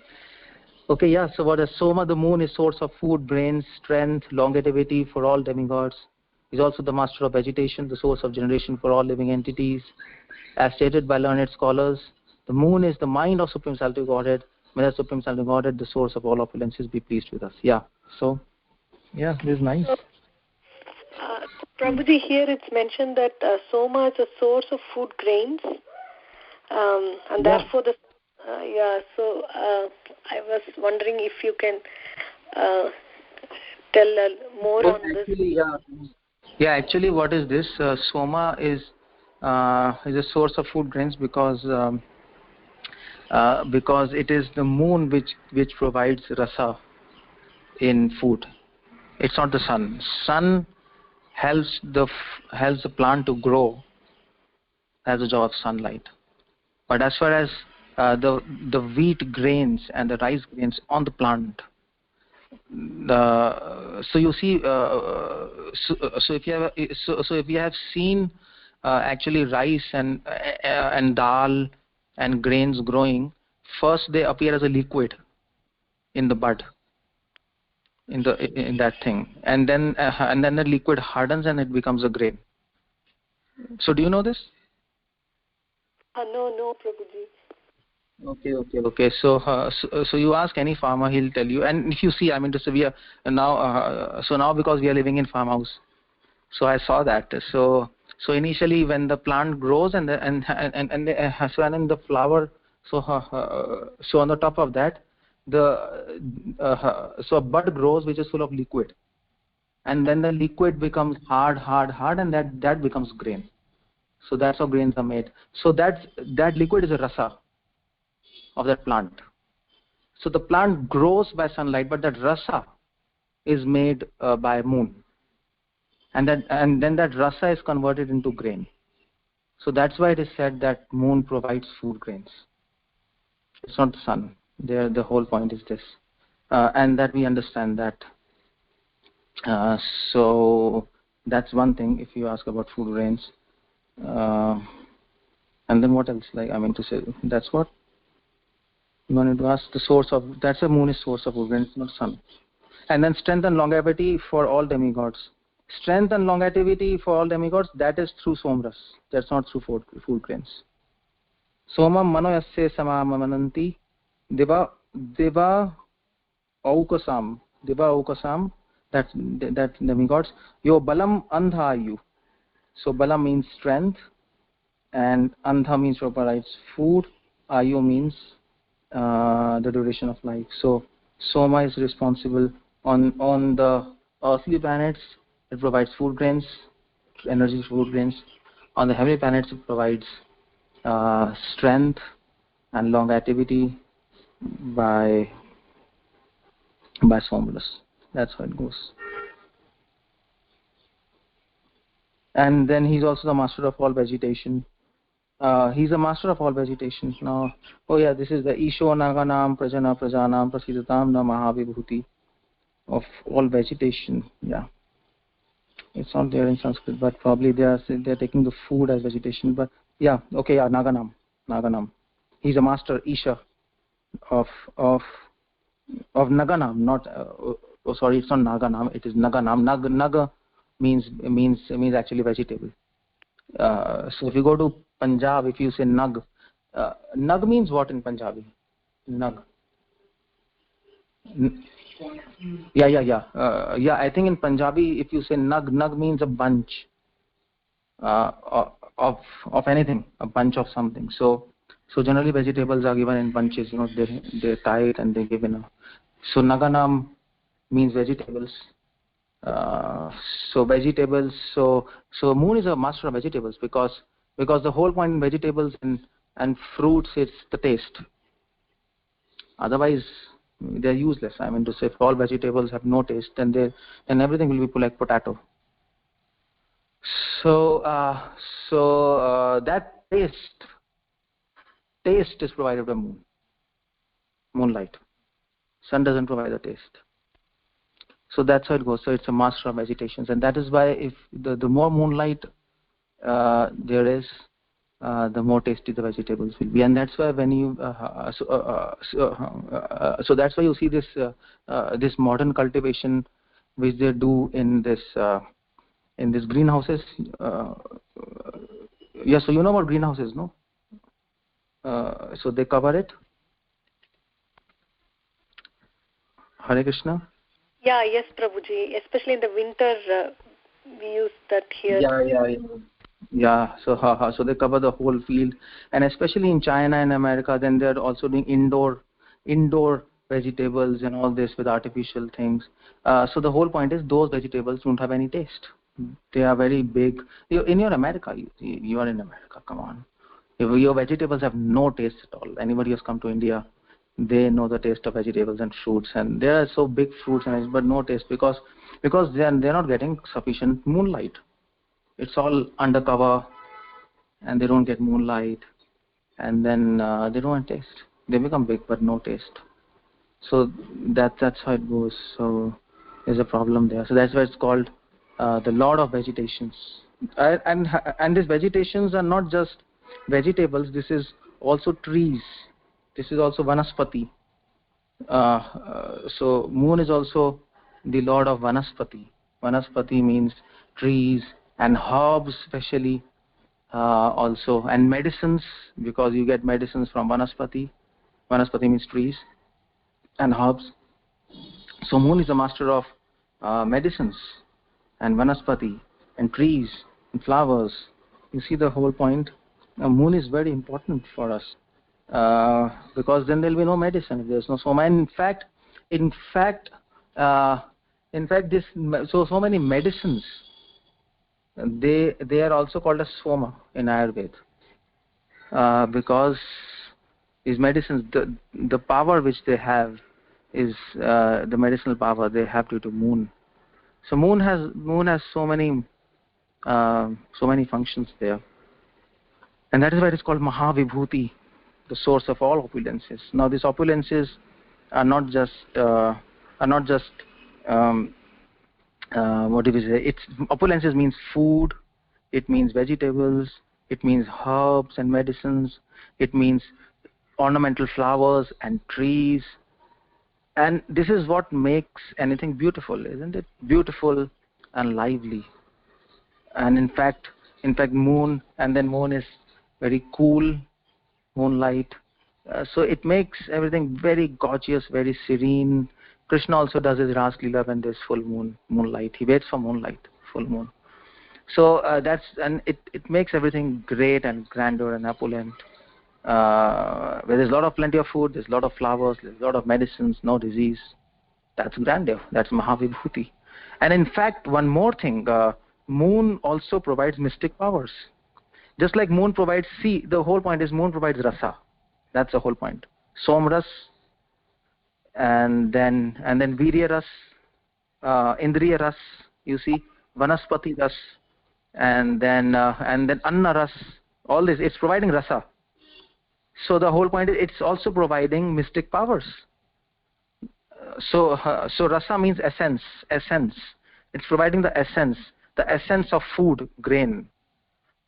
Okay, yeah. So what is Soma? The moon is source of food, brains, strength, longevity for all demigods. Is also the master of vegetation, the source of generation for all living entities. As stated by learned scholars, the moon is the mind of Supreme Salty Godhead. May the Supreme Salty Godhead, the source of all opulences, be pleased with us. Yeah. So, yeah, this is nice. Prabhuji, here it's mentioned that Soma is a source of food grains, and therefore the So I was wondering if you can tell more on actually, this. Yeah, actually, what is this? Soma is a source of food grains because it is the moon which provides rasa in food. It's not the sun. Sun helps the plant to grow as a job of sunlight. But as far as the wheat grains and the rice grains on the plant, so you see, so if you have seen actually rice and dal and grains growing, first they appear as a liquid in the bud, in that thing, and then the liquid hardens and it becomes a grain. So do you know this? No, Prabhuji. Okay. So you ask any farmer, he'll tell you. And if you see, I mean, we are now. So now because we are living in farmhouse, so I saw that. So initially when the plant grows and then the flower. So on the top of that, so a bud grows which is full of liquid, and then the liquid becomes hard, and that becomes grain. So that's how grains are made. So that liquid is a rasa of that plant. So the plant grows by sunlight, but that rasa is made by moon, and then that rasa is converted into grain. So that's why it is said that moon provides food grains. It's not the sun. The whole point is this, and that we understand that. So that's one thing. If you ask about food grains, and then what else? Like I mean to say, that's what. You wanted to ask the source of, that's the moon is source of food grains, not sun. And then strength and longevity for all demigods. Strength and longevity for all demigods, that is through somras. That's not through food grains. Soma mano yasse samamananti deva aukasam, that demigods. Yo balam andhayu. So balam means strength, and andha means provides food. Ayu means the duration of life. So Soma is responsible on the earthly planets. It provides food grains, energy food grains. On the heavenly planets, it provides strength and longevity by Somras. That's how it goes. And then he's also the master of all vegetation. He's a master of all vegetation. Now, this is the Isho Naganam Prajana Prajanam Prasidatam Na Mahavibhuti of all vegetation. Yeah, it's not there in Sanskrit, but probably they're taking the food as vegetation. But Naganam. He's a master Isha of Naganam. Not sorry, it's not Naganam. It is Naganam. Naga means actually vegetable. So if you go to Punjab, if you say nag, nag means what in Punjabi? Nag. I think in Punjabi, if you say nag means a bunch of anything, a bunch of something. So generally vegetables are given in bunches. They're tied and they're given. So naganam means vegetables, So vegetables. So moon is a master of vegetables because the whole point in vegetables and fruits is the taste. Otherwise, they're useless. I mean to say, if all vegetables have no taste, then everything will be like potato. So that taste is provided by moonlight. Sun doesn't provide the taste. So that's how it goes. So it's a master of vegetations, and that is why if the more moonlight there is, the more tasty the vegetables will be. And that's why when you so that's why you see this this modern cultivation which they do in this greenhouses. Yes, so you know about greenhouses, no? So they cover it. Hare Krishna. Yeah, yes, Prabhuji. Especially in the winter, we use that here. Yeah. So they cover the whole field, and especially in China and America, then they're also doing indoor vegetables and all this with artificial things. So the whole point is those vegetables don't have any taste. They are very big. In your America, you are in America. Come on, your vegetables have no taste at all. Anybody who's come to India, they know the taste of vegetables and fruits, and they are so big fruits but no taste because they're not getting sufficient moonlight. It's all undercover, and they don't get moonlight, and then they don't taste. They become big but no taste. So that's how it goes. So there's a problem there. So that's why it's called the Lord of Vegetations. And these vegetations are not just vegetables. This is also trees. This is also Vanaspati. So moon is also the Lord of Vanaspati. Vanaspati means trees and herbs, especially also, and medicines, because you get medicines from Vanaspati. Vanaspati means trees and herbs. So moon is the master of medicines and Vanaspati and trees and flowers. You see the whole point. Moon is very important for us. Because then there will be no medicine if there is no Soma. And in fact, this so many medicines, they are also called as Soma in Ayurveda, because these medicines, the power which they have is the medicinal power they have due to moon. So moon has so many functions there, and that is why it is called Mahavibhuti, the source of all opulences. Now these opulences are not just what do we say? Opulences means food, it means vegetables, it means herbs and medicines, it means ornamental flowers and trees, and this is what makes anything beautiful, isn't it? Beautiful and lively. And in fact moon is very cool, moonlight, so it makes everything very gorgeous, very serene. Krishna also does his Ras Leela when there's full moonlight. He waits for moonlight, full moon. So it makes everything great and grandeur and opulent. Where there's plenty of food, there's a lot of flowers, there's a lot of medicines, no disease. That's grandeur. That's Mahavibhuti. And in fact, one more thing, moon also provides mystic powers. Just like moon provides, the whole point is moon provides rasa. That's the whole point. Somras, and then Virya ras, Indriya ras, you see, Vanaspati ras, and then Anna ras. All this, it's providing rasa. So the whole point is it's also providing mystic powers. So rasa means essence. It's providing the essence of food, grain,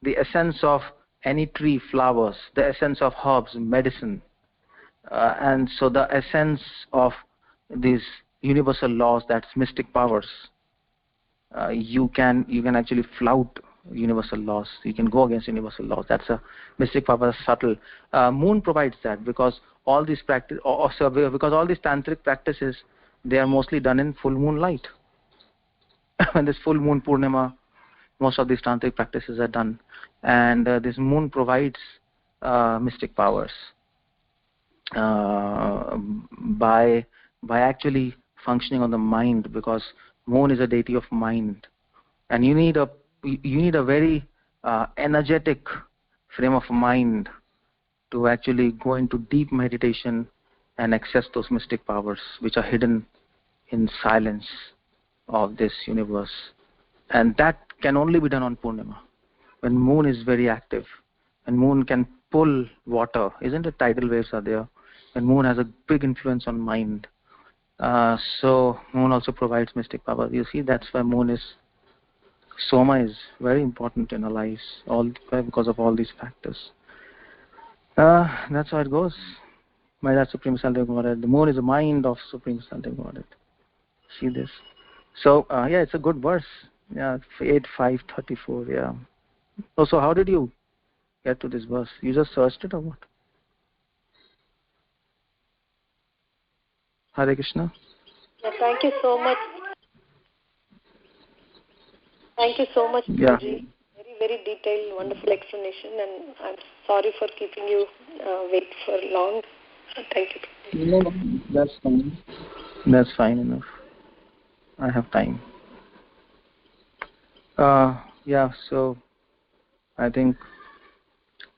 the essence of any tree, flowers, the essence of herbs, medicine, and so the essence of these universal laws, that's mystic powers. You can actually flout universal laws. You can go against universal laws. That's a mystic power, subtle. Moon provides that because all these because all these tantric practices, they are mostly done in full moon light. When there's full moon Purnima, most of these tantric practices are done, and this moon provides mystic powers by actually functioning on the mind, because Moon is a deity of mind, and you need a very energetic frame of mind to actually go into deep meditation and access those mystic powers which are hidden in silence of this universe. And that can only be done on Purnima, when moon is very active, and moon can pull water. Isn't it? Tidal waves are there, and moon has a big influence on mind. So moon also provides mystic power. You see, that's why Soma is very important in our lives, all because of all these factors. That's how it goes. By that Supreme Self Godhead. The moon is the mind of Supreme Self Godhead. See this? So yeah, it's a good verse. Yeah, 8.5.34. Yeah. Oh, so how did you get to this verse? You just searched it or what? Hare Krishna. Yeah, thank you so much. Thank you so much, yeah. Guruji. Very, very detailed, wonderful explanation, and I'm sorry for keeping you wait for long. Thank you. No, that's fine. That's fine enough. I have time. Yeah, so I think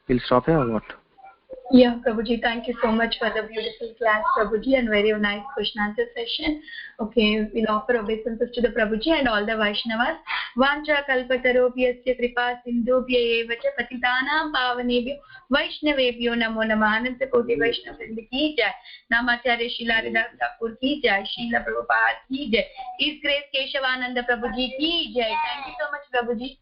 we'll stop here or what? Yeah, Prabhuji, thank you so much for the beautiful class, Prabhuji, and very nice question answer session. Okay, we'll offer obeisances to the Prabhuji and all the Vaishnavas. Vancha kalpatarobhyasya kripa sindhubhya eva cha patitanam pavanebhyo Vaishnavebhyo namo namah. Ananta koti Vaishnav Vrinda ki jai. Namacharya Srila Haridas Thakur ki jai. Srila Prabhupada ki jai. His Grace Keshav Anand Prabhuji ki jai. Thank you so much, Prabhuji.